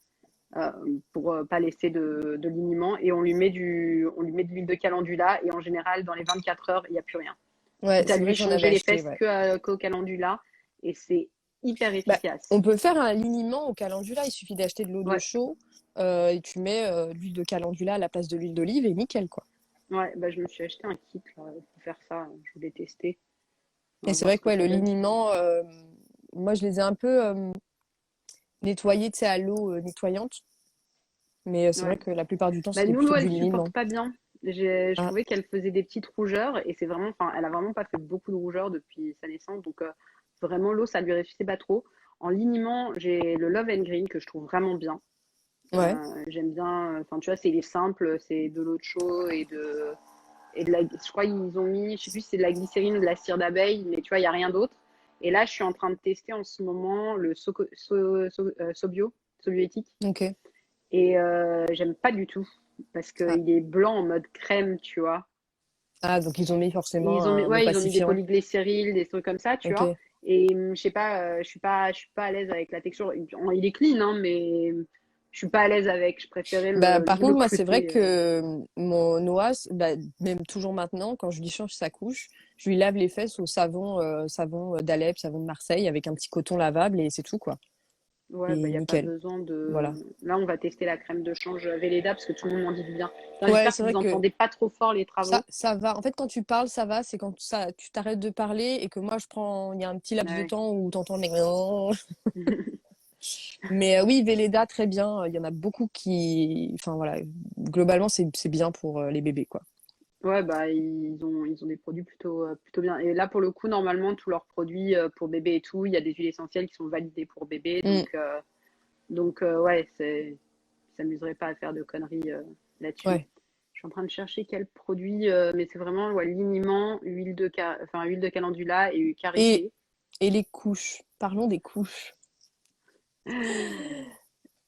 euh, pour pas laisser de liniment et on lui met de l'huile de calendula et en général, dans les 24 heures, il n'y a plus rien. Ouais, Tu as c'est lui vrai que j'en avais changer les acheté, fesses ouais. qu'au calendula et c'est hyper Bah, efficace. on peut faire un liniment au calendula, il suffit d'acheter de l'eau de Ouais. chaux et tu mets de l'huile de calendula à la place de l'huile d'olive et nickel, quoi. Ouais, bah, je me suis acheté un kit là, pour faire ça. Je voulais tester. On Et va c'est voir vrai ce que que ouais, le ça donne. liniment, moi je les ai un peu nettoyés, tu sais, à l'eau nettoyante, mais c'est vrai Ouais. que la plupart du temps Bah, c'était nous, plutôt l'eau, du elle supporte liniment. pas bien. Je Ah, trouvais qu'elle faisait des petites rougeurs et c'est vraiment, enfin, elle a vraiment pas fait beaucoup de rougeurs depuis sa naissance. Donc, vraiment, l'eau, ça lui réussissait pas trop. En liniment, j'ai le Love and Green que je trouve vraiment bien. ouais, J'aime bien, enfin, tu vois, c'est les simples, c'est de l'eau de chaux et de la, je crois qu'ils ont mis, je sais plus si c'est de la glycérine ou de la cire d'abeille, mais tu vois, il y a rien d'autre. Et là, je suis en train de tester en ce moment le Sobio, Sobioéthique. ok. Et j'aime pas du tout parce Ah. qu'il est blanc en mode crème, tu vois. Ah, donc ils ont mis Et forcément un ils ont mis des opacifiant. polyglycériles, des trucs comme ça, tu vois. Ok. Et je sais pas, je suis pas à l'aise avec la texture. Il est clean, hein, mais je suis pas à l'aise avec. Je préférais Bah, par le contre, moi, c'est vrai côté. que mon Noah, bah, même toujours maintenant, quand je lui change sa couche, je lui lave les fesses au savon d'Alep, savon de Marseille, avec un petit coton lavable et c'est tout, quoi. Ouais, bah, Et il n'y a pas nickel. besoin Voilà. de. Là, on va tester la crème de change Velleda parce que tout le monde m'en dit du bien. Enfin, Ouais, j'espère c'est que vrai vous que entendez pas trop fort les ça, travaux. ça va. En fait, quand tu parles, ça va. C'est quand ça, tu t'arrêtes de parler et que moi, il y a un petit laps de Ouais. temps où t'entends le mec. Mais oui, Velleda, très bien. Il y en a beaucoup qui, enfin voilà, globalement, c'est bien pour les bébés, quoi. Ouais, bah, ils ont des produits plutôt bien. Et là, pour le coup, normalement, tous leurs produits pour bébé et tout, il y a des huiles essentielles qui sont validées pour bébé. Mm, Ouais, je s'amuserait pas à faire de conneries là-dessus. ouais. Je suis en train de chercher quel produit, mais c'est vraiment ouais, liniment, enfin, huile de calendula et Et, karité. et les couches. Parlons des couches. Moi,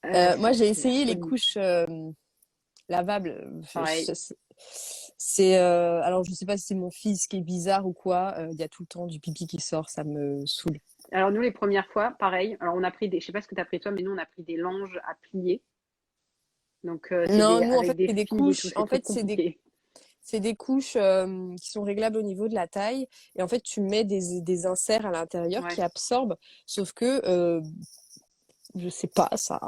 j'ai C'est la essayé les folie. couches lavables. Pareil. Alors, je sais pas si c'est mon fils qui est bizarre ou quoi. Il y a tout le temps du pipi qui sort, ça me saoule. Alors, nous, les premières fois, pareil. Alors, on a pris je sais pas ce que tu as pris toi, mais nous, on a pris des langes à plier. Donc, Non, nous, en avec fait, des c'est des fils et tout, couches. c'est En très fait, compliqué. c'est des couches qui sont réglables au niveau de la taille. Et en fait, tu mets des inserts à l'intérieur Ouais. qui absorbent. Sauf que, je sais pas, ça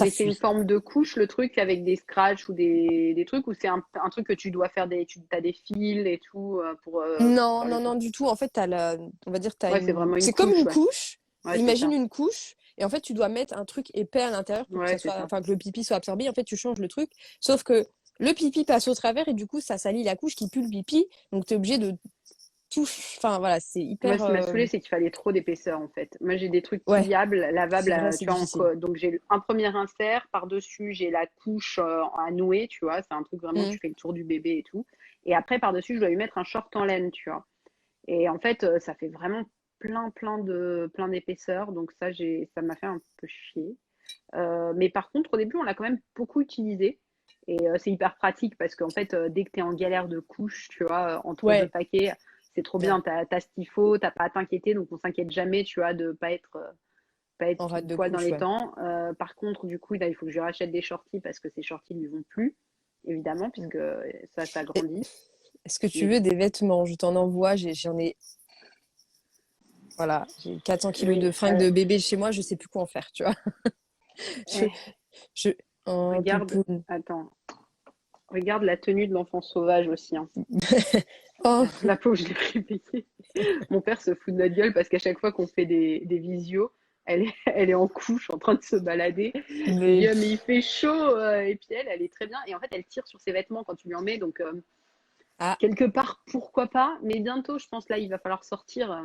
Mais c'est une fuit. forme de couche, le truc, avec des scratchs ou des trucs, ou c'est un truc que tu dois faire tu as des fils et tout pour Non, faire le non, truc. non, du tout. En fait, on va dire, Ouais, c'est vraiment une c'est comme couche, une ouais. couche. Ouais, c'est Imagine ça. une couche. Et en fait, tu dois mettre un truc épais à l'intérieur pour que Ouais, ça c'est soit, ça. enfin, que le pipi soit absorbé. En fait, tu changes le truc. Sauf que le pipi passe au travers et du coup, ça salit la couche qui pue le pipi. Donc, tu es obligé de touche, enfin voilà, c'est Moi, hyper. ce qui m'a saoulé, c'est qu'il fallait trop d'épaisseur en fait. Moi, j'ai des trucs Ouais, pliables, lavables, c'est vrai, tu c'est vois, difficile. donc j'ai un premier insert, par-dessus, j'ai la couche à nouer, tu vois. C'est un truc vraiment, Mm. tu fais le tour du bébé et tout. Et après, par-dessus, je dois lui mettre un short en laine, tu vois. Et en fait, ça fait vraiment plein d'épaisseur. Donc ça m'a fait un peu chier. Mais par contre, au début, on l'a quand même beaucoup utilisé. Et c'est hyper pratique parce qu'en fait, dès que tu es en galère de couches, tu vois, entre deux Ouais, paquets, c'est trop ouais, bien. T'as ce qu'il faut, t'as pas à t'inquiéter. Donc, on s'inquiète jamais, tu vois, de pas être en rate pile de poil dans couche, les ouais. temps. Par contre, du coup, là, il faut que je rachète des shorties parce que ces shorties ne lui vont plus, évidemment, Mm. puisque ça Et grandit. est-ce que tu Mais veux des vêtements? Je t'en envoie, j'en ai, voilà, j'ai 400 kilos oui, de fringues de bébé chez moi, je sais plus quoi en faire, tu vois. Je, eh, je, en regarde, poupoune. attends, regarde la tenue de l'enfant sauvage aussi, hein. Oh, La pauvre, je l'ai réveillée. Mon père se fout de notre gueule parce qu'à chaque fois qu'on fait des visios, elle est en couche en train de se balader. Je lui dis, mais ah, mais il fait chaud. Et puis elle est très bien. Et en fait, elle tire sur ses vêtements quand tu lui en mets. Donc, ah, quelque part, pourquoi pas. Mais bientôt, je pense, là, il va falloir sortir.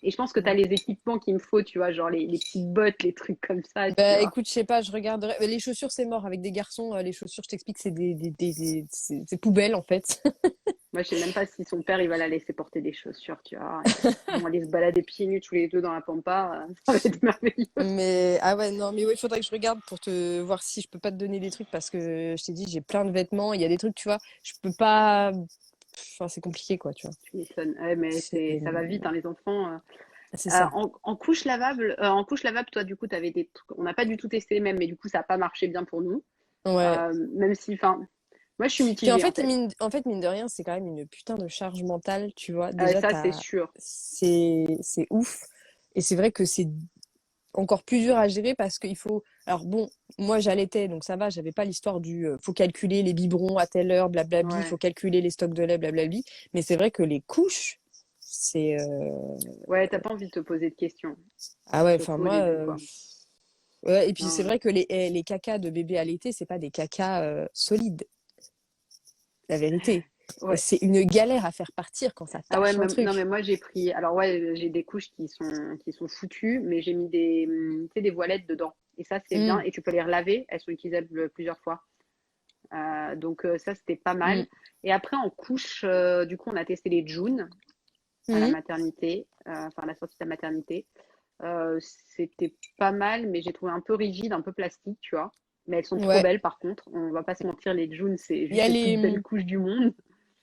Et je pense que tu as les équipements qu'il me faut, tu vois, genre les petites bottes, les trucs comme ça, tu bah vois. écoute, je sais pas, je regarderai. Les chaussures, c'est mort. Avec des garçons, les chaussures, je t'explique, c'est c'est poubelle en fait. Moi, je sais même pas si son père, il va la laisser porter des chaussures, tu vois. Ils vont aller se balader pieds nus tous les deux dans la pampa. Ça va être merveilleux. Mais ah ouais, non, mais ouais, il faudrait que je regarde pour te voir si je peux pas te donner des trucs parce que je t'ai dit, j'ai plein de vêtements. Il y a des trucs, tu vois, je peux pas. Enfin, c'est compliqué quoi, tu vois. Tu m'étonnes. Ouais, mais C'est ça va vite, hein, les enfants. c'est ça. En couche lavable, toi, du coup, tu avais des trucs. On n'a pas du tout testé les mêmes, mais du coup, ça n'a pas marché bien pour nous. Ouais. Même si, enfin, moi, je suis Puis mitigée, en fait. en fait, mine de rien, c'est quand même une putain de charge mentale, tu vois. Déjà, Ça, c'est sûr. c'est ouf. Et c'est vrai que c'est encore plus dur à gérer parce qu'il faut. Alors bon, moi j'allaitais, donc ça va, j'avais pas l'histoire du faut calculer les biberons à telle heure, blablabli, Ouais. faut calculer les stocks de lait, blablabli. Mais c'est vrai que les couches, c'est. Ouais, t'as pas envie de te poser de questions, Ah ouais, enfin surtout au moi. début, quoi. Ouais, et puis c'est Non. vrai que les cacas de bébé allaité, c'est pas des cacas solides, la vérité. Ouais. C'est une galère à faire partir quand ça Ah ouais, tâche un non, mais truc. moi, j'ai pris. Alors, ouais, j'ai des couches qui sont foutues, mais j'ai mis tu sais, des voilettes dedans. Et ça, c'est bien. Mm, Et tu peux les relaver. Elles sont utilisables plusieurs fois. Donc, ça, c'était pas mal. mm, Et après, en couche, du coup, on a testé les June à la mm. maternité, enfin à la sortie de la maternité. C'était pas mal, mais j'ai trouvé un peu rigide, un peu plastique, tu vois. Mais elles sont trop Ouais. belles par contre. On va pas se mentir, les June, c'est Il y juste a les plus belles les, couches du monde.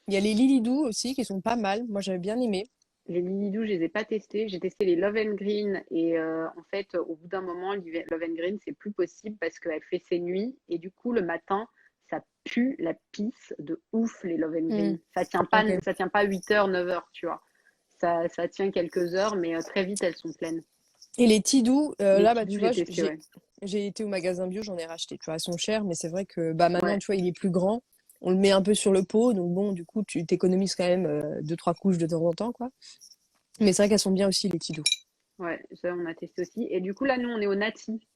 il y a les Lilidou aussi qui sont pas mal. Moi, j'avais bien aimé. Les Lilidou, je les ai pas testés. J'ai testé les Love and Green et en fait, au bout d'un moment, Love and Green, c'est plus possible parce qu'elle fait ses nuits et du coup, le matin, ça pue la pisse de ouf, les Love and Mm, Green. ok. Ça tient pas 8 heures, 9 heures, tu vois. Ça tient quelques heures, mais très vite, elles sont pleines. Et les Tidou, Les là, bah, Tidou, tu j'ai vois, testé, ouais. j'ai été au magasin bio, j'en ai racheté. Tu vois, elles sont chères, mais c'est vrai que bah, maintenant, Ouais, tu vois, il est plus grand. On le met un peu sur le pot, donc bon, du coup, tu t'économises quand même deux, trois couches de temps en temps, quoi. Mais c'est vrai qu'elles sont bien aussi, les Tidou. ouais, ça, on a testé aussi. Et du coup, là, nous, on est aux Nati.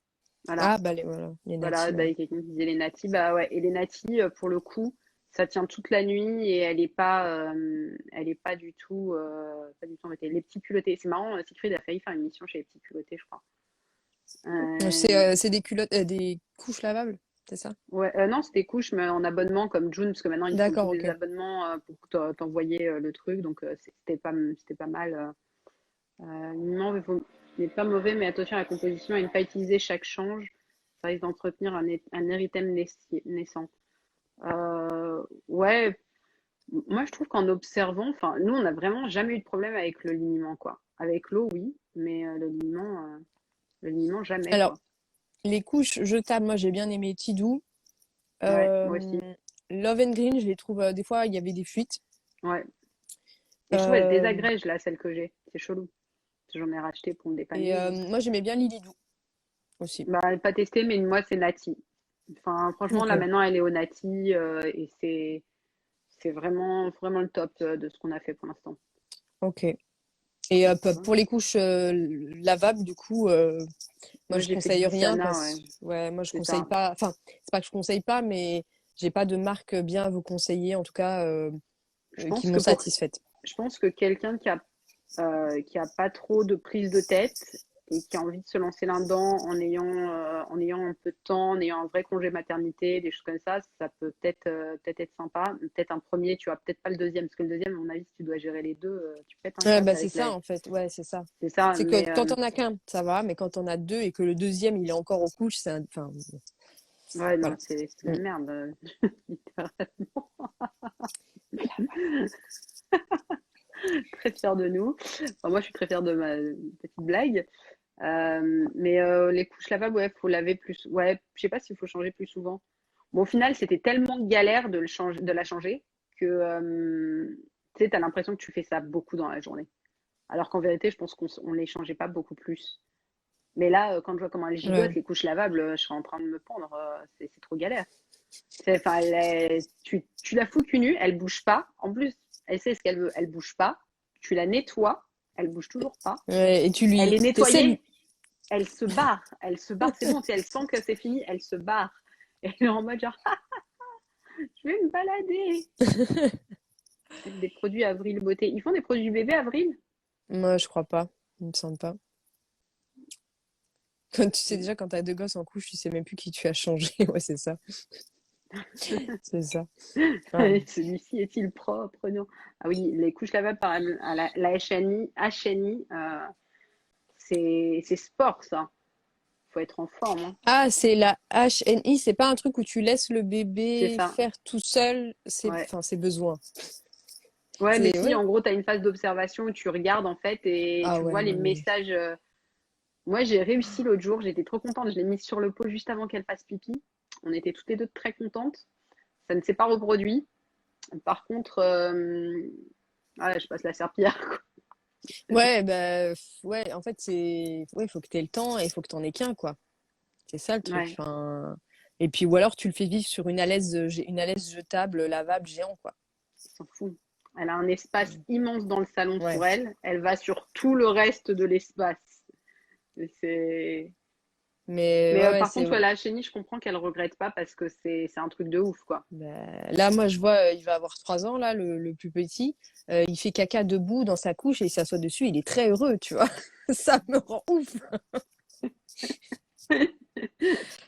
Voilà. Ah, bah, voilà, les Voilà, natis, bah, ouais. il y a quelqu'un qui disait les natis, bah ouais, et les natis, pour le coup, ça tient toute la nuit et elle est pas du tout embêtée. Les petits culottés, c'est marrant, Siegfried a failli faire une mission chez les petits culottés, je crois. Euh, C'est des culottes, des couches lavables, c'est ça? ouais, non, c'était couche, mais en abonnement comme June, parce que maintenant ils font tous D'accord, des ok. abonnements pour t'envoyer le truc, donc c'était pas mal. L'aliment n'est pas mauvais, mais attention à la composition, à ne pas utiliser chaque change, ça risque d'entretenir un érythème naissant. Ouais, moi je trouve qu'en observant, enfin, nous on n'a vraiment jamais eu de problème avec le liniment, quoi. Avec l'eau, oui, mais le liniment jamais, Alors, quoi. les couches jetables, moi, j'ai bien aimé Tidou. Ouais, moi Euh, aussi. Love and Green, je les trouve, des fois, il y avait des fuites. Ouais. Et je trouve elle Euh, désagrège là, celle que j'ai. C'est chelou. J'en ai racheté pour me et dépanner. moi, j'aimais bien Lilidou aussi. Bah, pas testé, mais moi c'est Nati. Enfin, franchement, Ok, là maintenant elle est au Nati et c'est vraiment le top de ce qu'on a fait pour l'instant. ok. Et Voilà. pour les couches lavables, du coup, moi, Moi je j'ai fait conseille rien Glissana, ouais, parce ouais, moi, je c'est conseille ça. pas. Enfin, c'est pas que je conseille pas, mais j'ai pas de marque bien à vous conseiller, en tout cas, Je qui pense m'ont que satisfaite. je pense que quelqu'un qui a pas trop de prise de tête et qui a envie de se lancer là-dedans en ayant un peu de temps, en ayant un vrai congé maternité, des choses comme ça peut peut-être être sympa. Peut-être un premier, tu vois, peut-être pas le deuxième, parce que le deuxième, à mon avis, si tu dois gérer les deux, tu pètes un Ouais, câble bah c'est avec ça en fait, ouais, c'est ça. c'est ça, C'est que quand on a qu'un, ça va, mais quand on a deux et que le deuxième il est encore aux couches, enfin, ouais, non, voilà. c'est la Mm. merde, littéralement. Très fière de nous. Enfin, moi, je suis très fière de ma petite blague. Mais les couches lavables, ouais, faut laver plus. Ouais, je sais pas s'il faut changer plus souvent. Bon, au final, c'était tellement galère de la changer que tu sais, t'as l'impression que tu fais ça beaucoup dans la journée. Alors qu'en vérité, je pense qu'on les changeait pas beaucoup plus. Mais là, quand je vois comment elles gigotent, Ouais. les couches lavables, je serais en train de me pendre. C'est trop galère. Enfin, tu la fous cul nu, elle bouge pas. En plus, elle sait ce qu'elle veut, elle bouge pas. Tu la nettoies, elle bouge toujours pas. Ouais, et tu Elle lui, est t'essaies lui. nettoyée, elle se barre, c'est bon, si elle sent que c'est fini, elle se barre. Et elle est en mode genre, ah, je vais me balader. Avec des produits Avril Beauté. Ils font des produits bébés Avril? Moi, je crois pas, il me semble pas. Quand tu sais déjà quand t'as deux gosses en couche, tu sais même plus qui tu as changé. Ouais, c'est ça, c'est ça. Ah. Celui-ci est-il propre? Non. Ah oui, les couches lavables par la HNI, c'est sport, ça. Faut être en forme, hein. Ah, c'est la HNI, c'est pas un truc où tu laisses le C'est bébé ça. faire tout seul, Ouais. enfin, c'est besoin. Ouais, mais C'est, si, ouais. en gros, tu as une phase d'observation où tu regardes, en fait, et Ah tu ouais, vois les non mais. messages. Moi, j'ai réussi l'autre jour, j'étais trop contente. Je l'ai mise sur le pot juste avant qu'elle fasse pipi. On était toutes les deux très contentes. Ça ne s'est pas reproduit. Par contre, voilà, je passe la serpillière, quoi. Ouais, bah, ouais, en fait, c'est, ouais, il faut que t'aies le temps et il faut que t'en aies qu'un, quoi. C'est ça le truc. Ouais, Enfin, et puis, ou alors tu le fais vivre sur une alaise jetable, lavable, géant, quoi. elle s'en fout. Elle a un espace immense dans le salon Ouais. pour elle. Elle va sur tout le reste de l'espace. Et c'est. Mais Mais ouais, ouais, par c'est. contre, ouais, la chenille, je comprends qu'elle regrette pas parce que c'est un truc de ouf, quoi. Bah, là, moi, je vois, il va avoir 3 ans, là, le plus petit. Il fait caca debout dans sa couche et il s'assoit dessus. Il est très heureux, tu vois. Ça me rend ouf.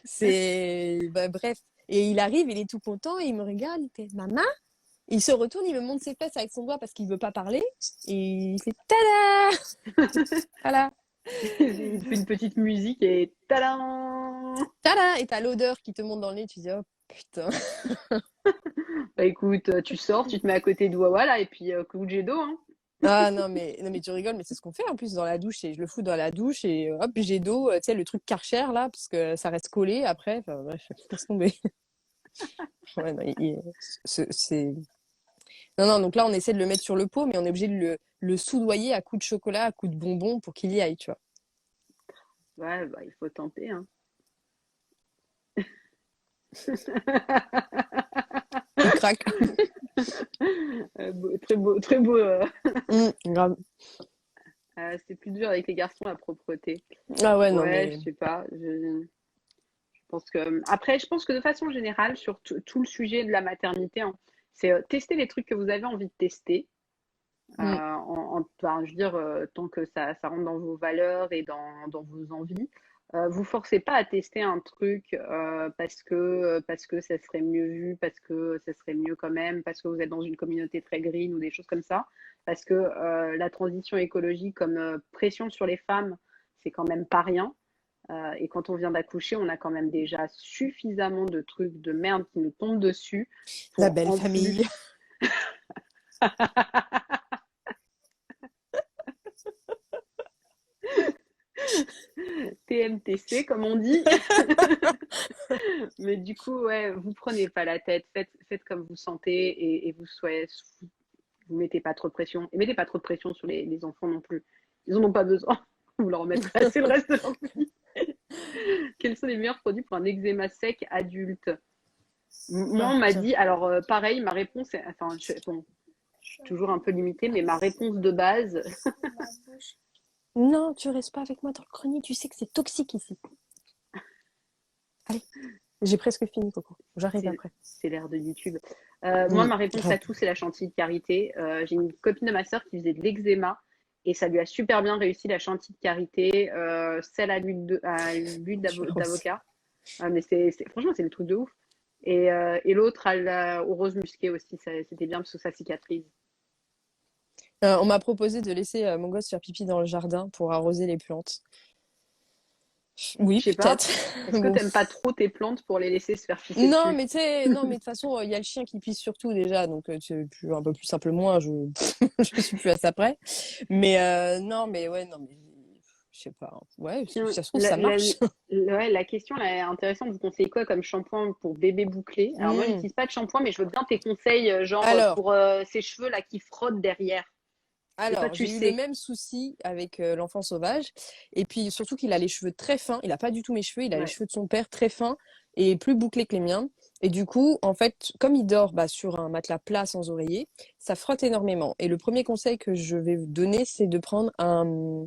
C'est, bah, bref. Et il arrive, il est tout content, il me regarde, il fait Maman. Il se retourne, il me montre ses fesses avec son doigt parce qu'il veut pas parler. Et il fait Tada! Voilà. Il te fait une petite musique et tadam! Tada! Et t'as l'odeur qui te monte dans le nez. Tu dis Oh putain. Bah écoute, tu sors, tu te mets à côté de voilà, et puis coup de jet d'eau, hein. Ah non mais tu rigoles, mais c'est ce qu'on fait en plus dans la douche. Et je le fous dans la douche et hop, j'ai d'eau, tu sais, le truc Karcher là, parce que ça reste collé après. Enfin bref, laisse tomber. Ouais, non, c'est. Non, non, donc là on essaie de le mettre sur le pot, mais on est obligé de le soudoyer à coups de chocolat, à coups de bonbons pour qu'il y aille, tu vois. Ouais, bah il faut tenter, hein. Il craque. Très beau, très beau. Grave. C'est plus dur avec les garçons, la propreté. Ah ouais, non, Ouais, je mais. sais pas. Je pense que après, je pense que de façon générale, sur tout le sujet de la maternité, hein, c'est tester les trucs que vous avez envie de tester. Mm. Enfin, je veux dire, tant que ça rentre dans vos valeurs et dans vos envies. Vous forcez pas à tester un truc parce que ça serait mieux vu, parce que ça serait mieux quand même, parce que vous êtes dans une communauté très green ou des choses comme ça. Parce que la transition écologique comme pression sur les femmes, c'est quand même pas rien. Et quand on vient d'accoucher, on a quand même déjà suffisamment de trucs de merde qui nous tombent dessus La pour belle en famille. plus TMTC, comme on dit. Mais du coup, ouais, vous prenez pas la tête, faites comme vous sentez et vous mettez pas trop de pression. Et mettez pas trop de pression sur les enfants non plus. Ils en ont pas besoin. Vous leur en mettrez assez le reste de leur vie. Quels sont les meilleurs produits pour un eczéma sec adulte? Moi, Ah, on m'a tiens. dit, alors pareil, ma réponse est, enfin, bon, je suis toujours un peu limitée, mais ma réponse de base, Non, tu restes pas avec moi dans le grenier, tu sais que c'est toxique ici. Allez. J'ai presque fini, Coco. J'arrive C'est après. c'est l'ère de YouTube. Moi, Mm, ma réponse à grave. tout, c'est la chantilly de karité. J'ai une copine de ma sœur qui faisait de l'eczéma et ça lui a super bien réussi la chantilly de karité, celle à l'huile Je vais aussi. d'avocat. Mais franchement, c'est le truc de ouf. Et l'autre au rose musqué aussi, c'était bien parce que ça cicatrise. On m'a proposé de laisser mon gosse faire pipi dans le jardin pour arroser les plantes. Oui, Je sais pas. peut-être. Est-ce que Bon. t'aimes pas trop tes plantes pour les laisser se faire pisser Non, dessus? mais tu sais, non, mais de toute façon, il y a le chien qui pisse surtout déjà, donc c'est un peu plus simple moins, je suis plus à ça près. Mais non, mais ouais, non, mais je sais pas. Ouais, si Tiens, ça se trouve, ça marche. ouais, la question là, est intéressante. Vous conseillez quoi comme shampoing pour bébé bouclé? Alors moi, Hmm. j'utilise pas de shampoing, mais je veux bien tes conseils, genre Alors, pour ces cheveux là qui frottent derrière. Des fois, alors, tu j'ai eu le sais. même souci avec l'enfant sauvage, et puis surtout qu'il a les cheveux très fins. Il a pas du tout mes cheveux, il a les Ouais. cheveux de son père très fins et plus bouclés que les miens. Et du coup, en fait, comme il dort sur un matelas plat sans oreiller, ça frotte énormément. Et le premier conseil que je vais vous donner, c'est de prendre un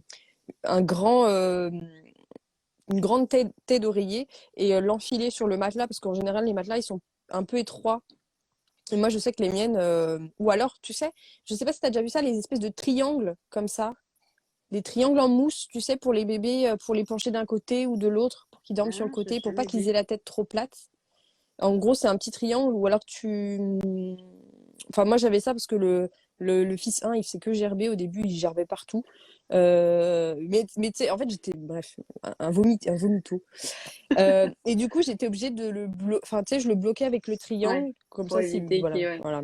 grand, une grande tête d'oreiller et l'enfiler sur le matelas parce qu'en général les matelas ils sont un peu étroits. Et moi je sais que les miennes, ou alors tu sais, je sais pas si tu as déjà vu ça, les espèces de triangles comme ça, des triangles en mousse, tu sais, pour les bébés, pour les pencher d'un côté ou de l'autre, pour qu'ils dorment sur le Ah, j'ai côté, pour pas jamais qu'ils vu. aient la tête trop plate. En gros, c'est un petit triangle ou alors enfin, moi j'avais ça parce que le fils 1, il faisait que gerber au début, il gerbait partout. Mais tu sais, en fait, j'étais, bref, un vomito. Et du coup, j'étais obligée de enfin, tu sais, je le bloquais avec le Ouais. triangle, comme Pour ça, si, éviter voilà, qu'il. Ouais. voilà.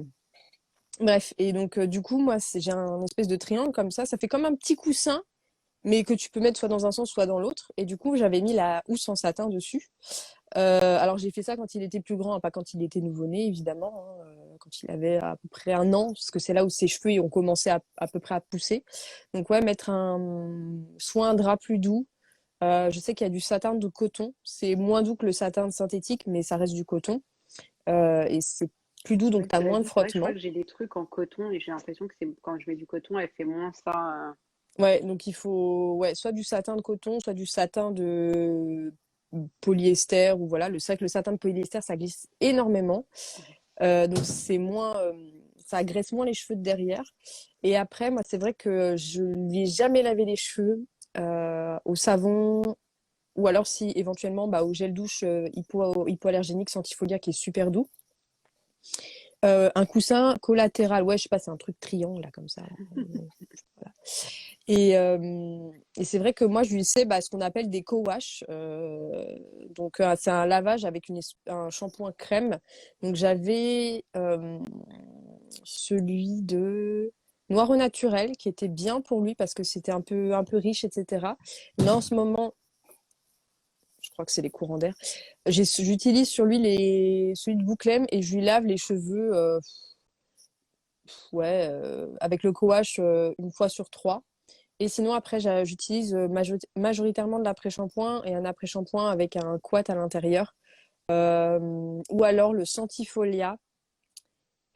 Bref, et donc, du coup, moi, j'ai un espèce de triangle comme ça fait comme un petit coussin, mais que tu peux mettre soit dans un sens, soit dans l'autre. Et du coup, j'avais mis la housse en satin dessus. Alors j'ai fait ça quand il était plus grand, hein, pas quand il était nouveau-né évidemment, hein, quand il avait à peu près 1 an, parce que c'est là où ses cheveux ont commencé à peu près à pousser. Donc ouais, mettre soit un drap plus doux. Je sais qu'il y a du satin de coton, c'est moins doux que le satin de synthétique, mais ça reste du coton. Et c'est plus doux, donc Ouais, tu as cela moins de dit, c'est vrai que je crois frottement. que j'ai des trucs en coton et j'ai l'impression que c'est quand je mets du coton, elle fait moins ça. Ouais, donc il faut ouais, soit du satin de coton, soit du satin de polyester, ou voilà, c'est vrai que le satin de polyester, ça glisse énormément. Donc c'est moins, ça agresse moins les cheveux de derrière. Et après, moi, c'est vrai que je lui ai jamais lavé les cheveux au savon, ou alors si éventuellement au gel douche hypoallergénique Sentifolia qui est super doux. Un coussin collatéral, ouais, je sais pas, c'est un truc triangle là comme ça. Voilà. Et c'est vrai que moi, je lui sais ce qu'on appelle des co-wash. Donc, c'est un lavage avec un shampoing crème. Donc, j'avais celui de Noir au naturel qui était bien pour lui parce que c'était un peu riche, etc. Mais en ce moment, je crois que c'est les courants d'air. J'utilise sur lui celui de Bouclem et je lui lave les cheveux ouais, avec le co-wash une fois sur trois. Et sinon, après, j'utilise majoritairement de l'après-shampoing et un après-shampoing avec un couette à l'intérieur. Ou alors le Sentifolia,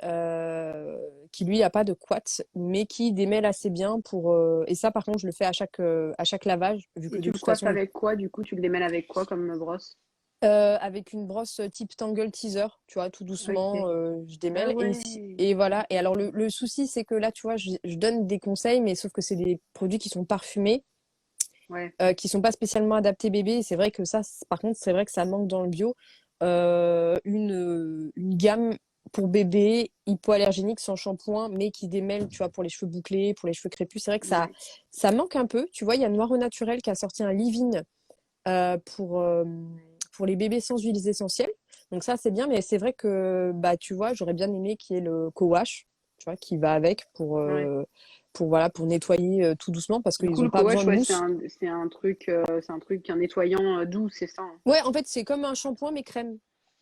euh, qui lui a pas de couette, mais qui démêle assez bien pour. Et ça, par contre, je le fais à chaque lavage, vu que Et de tu le toute coiffes façon, avec quoi, du coup? Tu le démêles avec quoi comme brosse? avec une brosse type Tangle Teaser, tu vois, tout doucement, Ok. je Ah démêle. ouais. Et voilà. Ok, Et alors, ok. le souci, c'est que là, tu vois, je donne des conseils, mais sauf que c'est des produits qui sont parfumés. Ouais. Qui sont pas spécialement adaptés bébé. Et c'est vrai que ça, par contre, c'est vrai que ça manque dans le bio. Une gamme pour bébé hypoallergénique sans shampoing, mais qui démêle, tu vois, pour les cheveux bouclés, pour les cheveux crépus. C'est vrai que Ouais. ça manque un peu. Tu vois, il y a Noir au Naturel qui a sorti un leave-in euh, pour, euh, pour les bébés sans huiles essentielles. Donc ça, c'est bien, mais c'est vrai que, tu vois, j'aurais bien aimé qu'il y ait le co-wash, tu vois, qui va avec Ouais. pour, voilà, pour nettoyer tout doucement parce Du qu'ils coup, n'ont le pas besoin co-wash, de ouais, mousse. un nettoyant doux, c'est ça, hein. Ouais, en fait, c'est comme un shampoing, mais crème.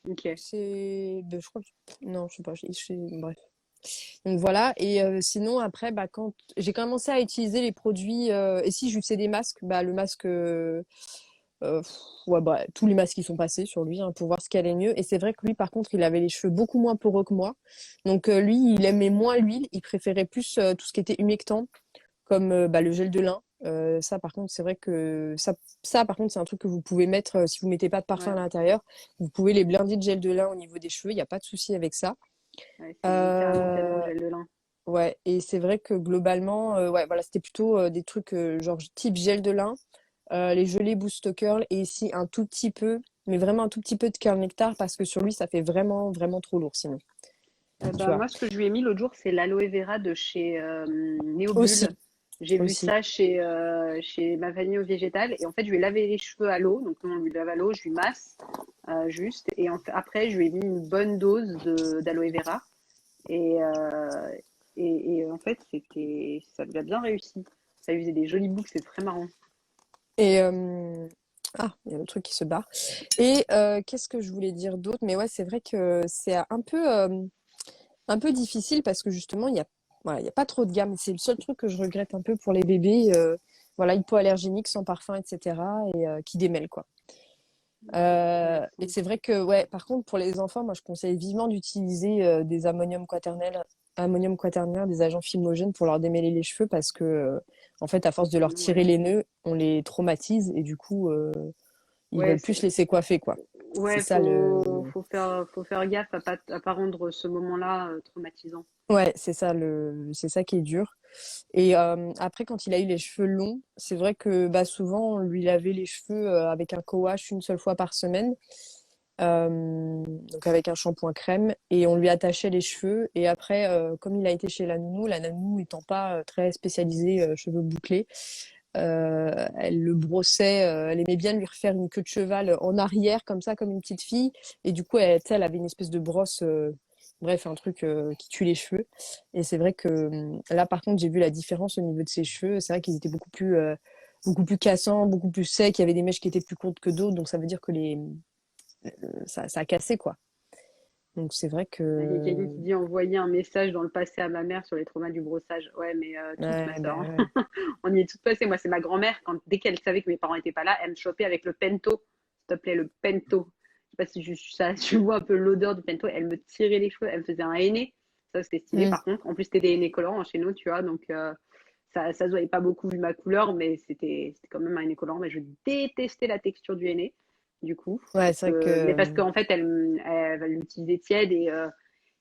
Ok. Je crois non, je sais pas, bref. Donc voilà, et sinon, après, quand j'ai commencé à utiliser les produits, et si je lui faisais des masques, le masque, ouais, tous les masques qui sont passés sur lui, hein, pour voir ce qui allait mieux. Et c'est vrai que lui, par contre, il avait les cheveux beaucoup moins poreux que moi. Donc lui, il aimait moins l'huile, il préférait plus tout ce qui était humectant, comme le gel de lin. Ça, par contre, c'est vrai que ça, par contre, c'est un truc que vous pouvez mettre si vous mettez pas de parfum à Ouais, l'intérieur. Vous pouvez les blinder de gel de lin au niveau des cheveux. Il n'y a pas de souci avec ça. ouais, c'est littéralement tellement Euh, gel de lin. ouais, et c'est vrai que globalement, ouais, voilà, c'était plutôt des trucs genre type gel de lin, les gelées Boost Curl et ici un tout petit peu, mais vraiment un tout petit peu de Curl Nectar parce que sur lui, ça fait vraiment, vraiment trop lourd sinon, tu Bah, vois. moi, ce que je lui ai mis l'autre jour, c'est l'aloe vera de chez Aussi, Néobulle. J'ai vu aussi. ça chez ma famille au végétal. Et en fait, je lui ai lavé les cheveux à l'eau. Donc, nous, on lui lave à l'eau, je lui masse juste. Et après, je lui ai mis une bonne dose d'aloe vera. Et, euh, et en fait, ça lui a bien réussi. Ça lui faisait des jolies boucles, c'est très marrant. Et ah, il y a le truc qui se barre. Et qu'est-ce que je voulais dire d'autre? Mais ouais, c'est vrai que c'est un peu difficile parce que justement, voilà, il y a pas trop de gamme. C'est le seul truc que je regrette un peu pour les bébés, voilà, hypoallergéniques, sans parfum, etc. et qui démêlent, quoi. Ouais, Et fou. c'est vrai que, ouais, par contre, pour les enfants, moi, je conseille vivement d'utiliser des ammonium quaternaire, des agents fumogènes pour leur démêler les cheveux parce que, en fait, à force de leur tirer Ouais. les nœuds, on les traumatise et du coup, ils Ouais, veulent plus se laisser coiffer, quoi. C'est ouais, ça le. faut faire gaffe à pas rendre ce moment-là traumatisant. Ouais, c'est ça qui est dur. Et après, quand il a eu les cheveux longs, c'est vrai que bah, souvent, on lui lavait les cheveux avec un co-wash une seule fois par semaine, donc avec un shampoing crème, et on lui attachait les cheveux. Et après, comme il a été chez la nounou étant pas très spécialisée cheveux bouclés, elle le brossait, elle aimait bien lui refaire une queue de cheval en arrière, comme ça, comme une petite fille. Et du coup, elle, tu sais, elle avait une espèce de brosse, bref, un truc qui tue les cheveux. Et c'est vrai que là, par contre, j'ai vu la différence au niveau de ses cheveux. C'est vrai qu'ils étaient beaucoup plus cassants, beaucoup plus secs. Il y avait des mèches qui étaient plus courtes que d'autres. Donc, ça veut dire que ça a cassé, quoi. Donc, c'est vrai Il y a quelqu'un que. qui dit envoyer un message dans le passé à ma mère sur les traumas du brossage. Ouais, mais toutes, ma Ouais, soeur, bah hein. ouais. On y est toutes passées. Moi, c'est ma grand-mère, dès qu'elle savait que mes parents n'étaient pas là, elle me chopait avec le pento. S'il te plaît, le pento. Je sais pas si tu vois un peu l'odeur du pento. Elle me tirait les cheveux, elle me faisait un henné. Ça, c'était stylé, Mm. par contre. En plus, c'était des henné collants chez nous, tu vois. Donc, ça se voyait pas beaucoup vu ma couleur, mais c'était quand même un henné collant. Mais je détestais la texture du henné, du coup. Ouais, c'est vrai Mais parce que. qu'en fait, elle l'utilisait tiède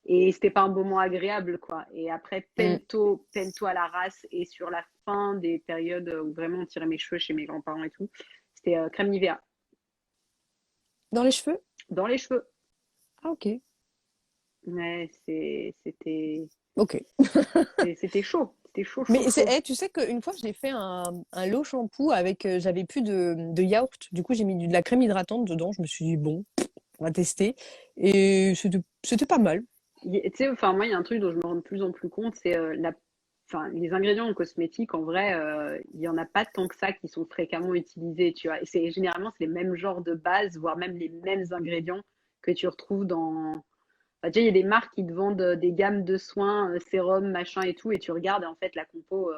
et c'était pas un moment agréable, quoi. Et après, Mm. pento à la race, et sur la fin des périodes où vraiment on tirait mes cheveux chez mes grands-parents et tout, c'était crème Nivea Dans les cheveux? dans les cheveux. Ah, ok. Ouais, Ok. c'était chaud. C'était chaud, chaud, Mais chaud. tu sais qu'une fois, j'ai fait un lot shampoo avec, j'avais plus de yaourt. Du coup, j'ai mis de la crème hydratante dedans. Je me suis dit, bon, on va tester. Et c'était pas mal. Tu sais, enfin, moi, il y a un truc dont je me rends de plus en plus compte, c'est enfin, les ingrédients en cosmétique, en vrai, il y en a pas tant que ça qui sont fréquemment utilisés, tu vois. Et généralement, c'est les mêmes genres de bases, voire même les mêmes ingrédients que tu retrouves dans. Enfin, tu sais, il y a des marques qui te vendent des gammes de soins, sérum, machin et tout, et tu regardes, et en fait, la compo,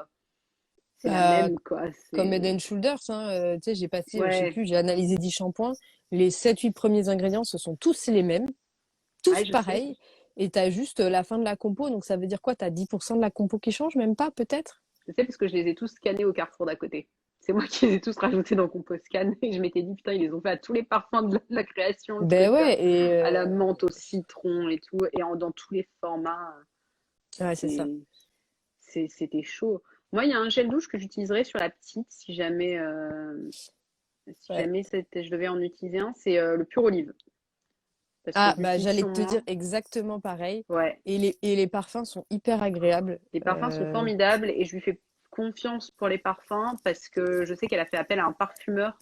c'est la Bah, même, quoi. comme C'est. Head Shoulders, hein, tu sais, j'ai passé, je sais Ouais, plus, j'ai analysé 10 shampoings. Les 7 8 premiers ingrédients, ce sont tous les mêmes, tous ouais, je sais. pareils. Et t'as juste la fin de la compo. Donc, ça veut dire quoi? T'as 10% de la compo qui change, même pas, peut-être? Je sais parce que je les ai tous scannés au Carrefour d'à côté. C'est moi qui les ai tous rajoutés dans Composcan et je m'étais dit, putain, ils les ont fait à tous les parfums de la création, le Ben truc ouais, et à la menthe, au citron et tout, et dans tous les formats. ouais, c'est ça. C'est, c'était chaud. Moi, il y a un gel douche que j'utiliserais sur la petite si Ouais. jamais je devais en utiliser un, c'est le pur olive. Parce que Ah, je bah, l'utilise j'allais sur te dire moi. exactement pareil. Ouais. Et les parfums sont hyper agréables. Les parfums sont formidables et je lui fais confiance pour les parfums parce que je sais qu'elle a fait appel à un parfumeur.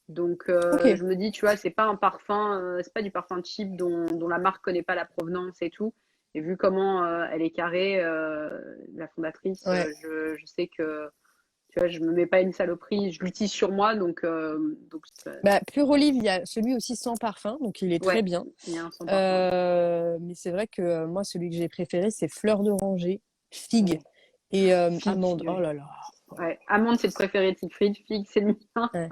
Donc, Ok. je me dis, tu vois, c'est pas un parfum, c'est pas du parfum cheap dont la marque connaît pas la provenance et tout. Et vu comment elle est carrée, la fondatrice, Ouais. je sais que, tu vois, je me mets pas une saloperie, je l'utilise sur moi, donc Bah, Pure Olive, il y a celui aussi sans parfum, donc il est très ouais, bien. il y a un sans parfum. Mais c'est vrai que moi, celui que j'ai préféré, c'est Fleur d'oranger, figue Ouais. et Figue, amande. Oh ouais. là là. Ouais. Amande, c'est le préféré de Siegfried, figue, c'est le mien. Ouais.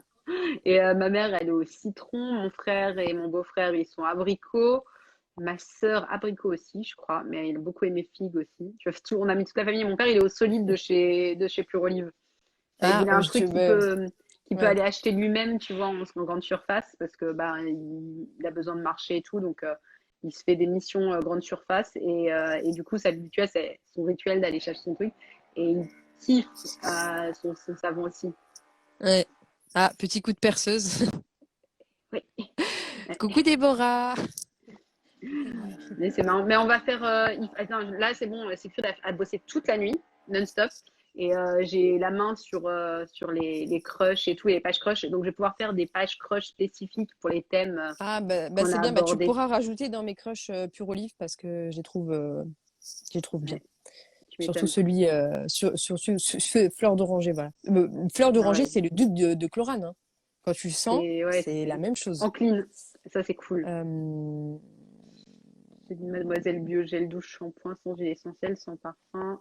Et ma mère, elle est au citron, mon frère et mon beau-frère, ils sont abricots. Ma sœur, abricot aussi, je crois, mais il a beaucoup aimé figue aussi. Tu vois, on a mis toute la famille. Mon père, il est au solide de chez Pure Olive. Il a un je, truc qui peut ouais. aller acheter lui-même, tu vois, en grande surface, parce que bah, il a besoin de marché et tout, donc il se fait des missions grande surface, et du coup, ça habitue, c'est son rituel d'aller chercher son truc, et il kiffe son savon aussi. Ouais. Ah, petit coup de perceuse. Oui, Coucou Déborah. mais c'est marrant. Mais on va faire. Attends, là, c'est bon, Siegfried a bossé toute la nuit, non-stop. Et j'ai la main sur les crushs et tout, et les pages crush. Donc, je vais pouvoir faire des pages crush spécifiques pour les thèmes Ah, bah qu'on c'est a bien. Bah, tu abordés. pourras rajouter dans mes crushs Pure Olive parce que je les trouve bien. Ouais, tu Surtout m'étonnes. celui sur Fleur d'Oranger, voilà. Fleur Ah d'Oranger, ouais, c'est le duc de Chlorane, hein. Quand tu le sens, c'est ouais, c'est la c'est même en chose. clean. Ça, c'est cool. Euh, J'ai dit Mademoiselle Bio gel douche shampoing sans huile essentielle, sans parfum.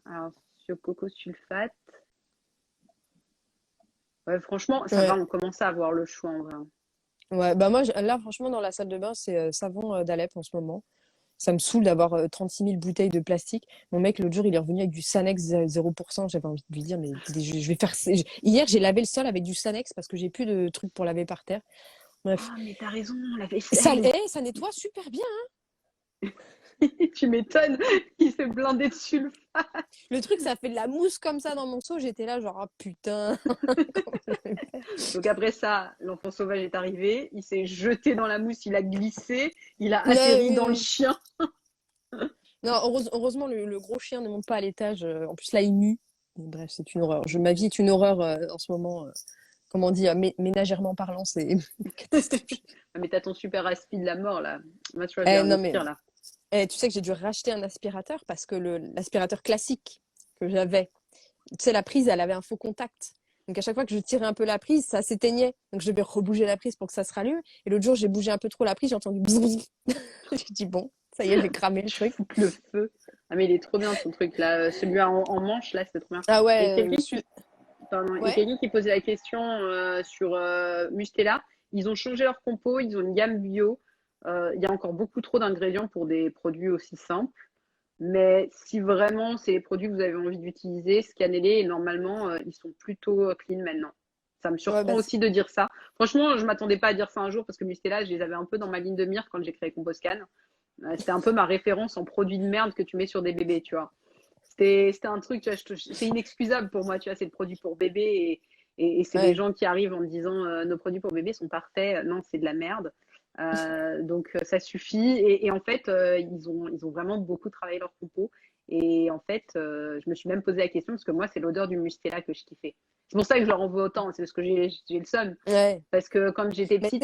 Alors, sur coco sulfate. Ouais, franchement, ça va, ouais. on commence à avoir le choix en vrai. Ouais, bah moi, là, franchement, dans la salle de bain, c'est savon d'Alep en ce moment. Ça me saoule d'avoir 36 000 bouteilles de plastique. Mon mec, l'autre jour, il est revenu avec du Sanex 0%. J'avais envie de lui dire, mais je vais faire. Hier, j'ai lavé le sol avec du Sanex parce que j'ai plus de trucs pour laver par terre. Bref. Oh, mais t'as raison, la Ça, vaisselle. ça nettoie super bien. Tu m'étonnes, il s'est blindé de sulfate. Le truc, ça fait de la mousse comme ça dans mon seau. J'étais là, genre, ah putain. Comment je vais faire. Donc après ça, l'enfant sauvage est arrivé, il s'est jeté dans la mousse, il a glissé, il a Ouais, atterri oui, dans le oui. chien. Non, heureusement, le gros chien ne monte pas à l'étage. En plus, là, il mue. Bref, c'est une horreur. Ma vie est une horreur en ce moment. Comment on dit, ménagèrement parlant, c'est une catastrophe. Ah, mais t'as ton super aspi de la mort là. Moi, tu vois, je vais Eh, non, mais investir là. tu sais que j'ai dû racheter un aspirateur parce que l'aspirateur classique que j'avais, tu sais, la prise, elle avait un faux contact. Donc à chaque fois que je tirais un peu la prise, ça s'éteignait. Donc je devais rebouger la prise pour que ça se rallume. Et l'autre jour, j'ai bougé un peu trop la prise, j'ai entendu bzzz, bzzz. J'ai dit bon, ça y est, j'ai cramé le Tu truc. fous le feu. Ah, mais il est trop bien ton truc là. Celui en manche là, c'est trop bien. Ah Et ouais, quelqu'un qui, pardon, et ouais. quelqu'un qui posait la question sur Mustela. Ils ont changé leur compo, ils ont une gamme bio. Il y a encore beaucoup trop d'ingrédients pour des produits aussi simples. Mais si vraiment c'est les produits que vous avez envie d'utiliser, scannez-les et normalement, ils sont plutôt clean maintenant. Ça me Ouais, surprend aussi de dire ça. Franchement, je m'attendais pas à dire ça un jour parce que Mustela, je les avais un peu dans ma ligne de mire quand j'ai créé Composcan. C'était un peu ma référence en produit de merde que tu mets sur des bébés, tu vois. C'était un truc, tu vois, c'est inexcusable pour moi, tu vois, c'est le produit pour bébé et c'est des ouais. gens qui arrivent en me disant nos produits pour bébé sont parfaits. Non, c'est de la merde. Donc ça suffit. Et en fait, ils ont vraiment beaucoup travaillé leur compo. Et en fait, je me suis même posé la question parce que moi, c'est l'odeur du Mustela que je kiffais. C'est pour ça que je leur en veux autant, c'est parce que j'ai le seum. Ouais. Parce que quand j'étais Mais petite,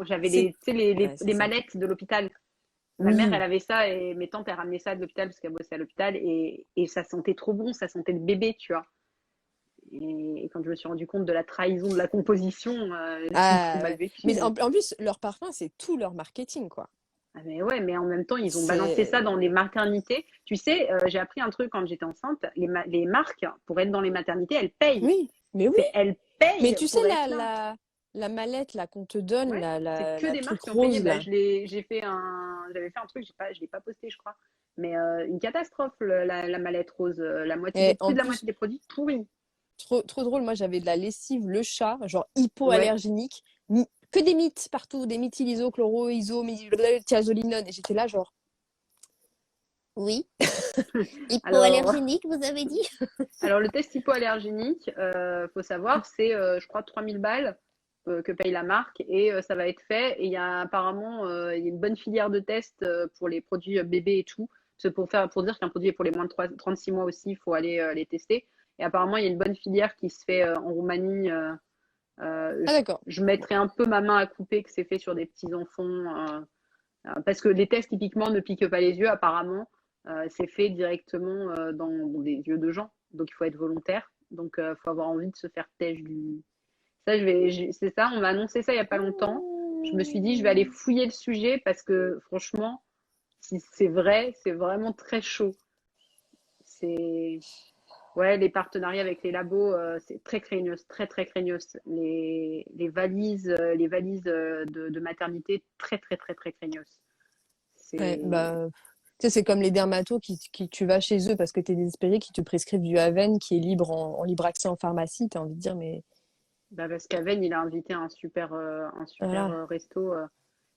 j'avais c'est, tu sais, les, les, ouais, c'est les ça. mallettes de l'hôpital. Ma mère, elle Oui. avait ça et mes tantes, elles ramenaient ça de l'hôpital parce qu'elle bossait à l'hôpital et ça sentait trop bon, ça sentait le bébé, tu vois. Et quand je me suis rendu compte de la trahison de la composition, j'ai trop Ah mal ouais. vécu. Mais en plus, leur parfum, c'est tout leur marketing, quoi. Ah, mais ouais, mais en même temps, ils ont balancé ça dans les C'est. maternités. Tu sais, j'ai appris un truc quand j'étais enceinte. Les marques, pour être dans les maternités, elles payent. Oui, mais oui. Elles Mais payent tu sais, pour être là. la mallette là qu'on te donne, Ouais, c'est que la des truc marques qui ont payé. rose Bah, là. j'avais fait un truc, je l'ai pas posté, je crois. Mais une catastrophe, la mallette rose. Et Plus en de la moitié plus, des produits pourris. trop drôle, moi j'avais de la lessive Le Chat, genre Ouais. hypoallergénique, que des mythes partout, des méthyl isochloro, thiazolinone. Et j'étais là, genre, oui, Alors, hypoallergénique, vous avez dit? alors le test hypoallergénique, faut savoir, c'est, je crois, 3000 balles que paye la marque et ça va être fait. Et il y a apparemment il y a une bonne filière de tests pour les produits bébés et tout. C'est pour dire qu'un produit est pour les moins de 36 mois aussi, il faut aller les tester. Et apparemment, il y a une bonne filière qui se fait en Roumanie. Ah d'accord. Je mettrai un peu ma main à couper que c'est fait sur des petits enfants parce que les tests typiquement ne piquent pas les yeux apparemment. C'est fait directement dans des yeux de gens. Donc il faut être volontaire. Donc il faut avoir envie de se faire têche du. Ça, c'est ça, on m'a annoncé ça il n'y a pas longtemps. Je me suis dit, je vais aller fouiller le sujet parce que franchement, si c'est vrai, c'est vraiment très chaud. C'est. Ouais, les partenariats avec les labos, c'est très craignos, très très craignos. Les valises de maternité, très très très très craignos. Ouais, C'est bah. Tu sais, c'est comme les dermatos tu vas chez eux parce que tu es désespéré, qui te prescrivent du Aven qui est libre en libre accès en pharmacie. Tu as envie de dire, mais Bah, parce qu'Aven, il a invité un super voilà. resto.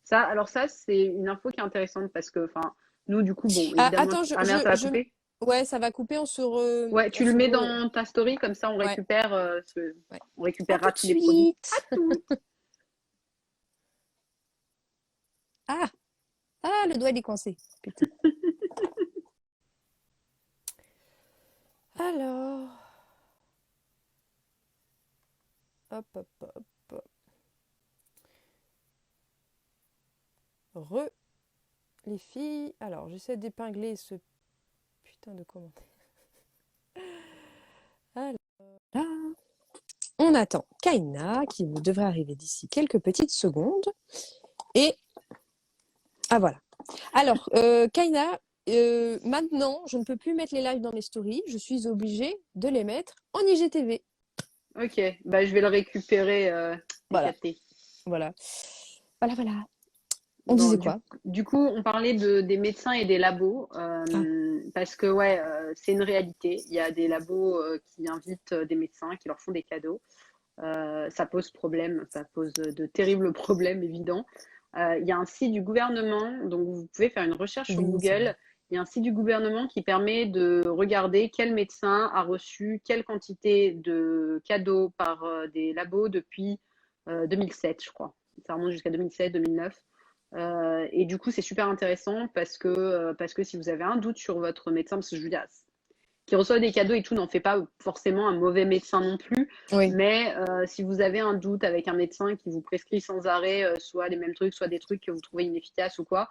Ça, alors ça, c'est une info qui est intéressante parce que, enfin, nous, du coup, bon, Ah, évidemment, attends, ah merde, ça va couper. ouais, ça va couper, Ouais, on tu le se mets re... dans ta story, comme ça, Ouais, ouais. on À tout récupérera de tous les produits. À suite! tout! Ah, ah, le doigt il est coincé. Putain. Alors, hop, hop, hop. Re, les filles. Alors, j'essaie d'épingler ce putain de commentaire. Alors, là, on attend Kaina qui devrait arriver d'ici quelques petites secondes. Et ah voilà. Alors, Kaina, maintenant, je ne peux plus mettre les lives dans mes stories. Je suis obligée de les mettre en IGTV. Ok, bah, je vais le récupérer, t'es Voilà, capté. voilà. Voilà, voilà. On Bon, disait quoi? du coup, on parlait des médecins et des labos, Ah, parce que ouais, c'est une réalité. Il y a des labos qui invitent des médecins, qui leur font des cadeaux. Ça pose problème, ça pose de terribles problèmes évidents. Il y a un site du gouvernement, donc vous pouvez faire une recherche sur oui, c'est vrai. Google. Il y a un site du gouvernement qui permet de regarder quel médecin a reçu quelle quantité de cadeaux par des labos depuis 2007, je crois. Ça remonte jusqu'à 2007, 2009. Et du coup, c'est super intéressant parce que si vous avez un doute sur votre médecin, parce que je veux dire, qui reçoit des cadeaux et tout n'en fait pas forcément un mauvais médecin non plus. Oui. Mais si vous avez un doute avec un médecin qui vous prescrit sans arrêt soit les mêmes trucs, soit des trucs que vous trouvez inefficaces ou quoi,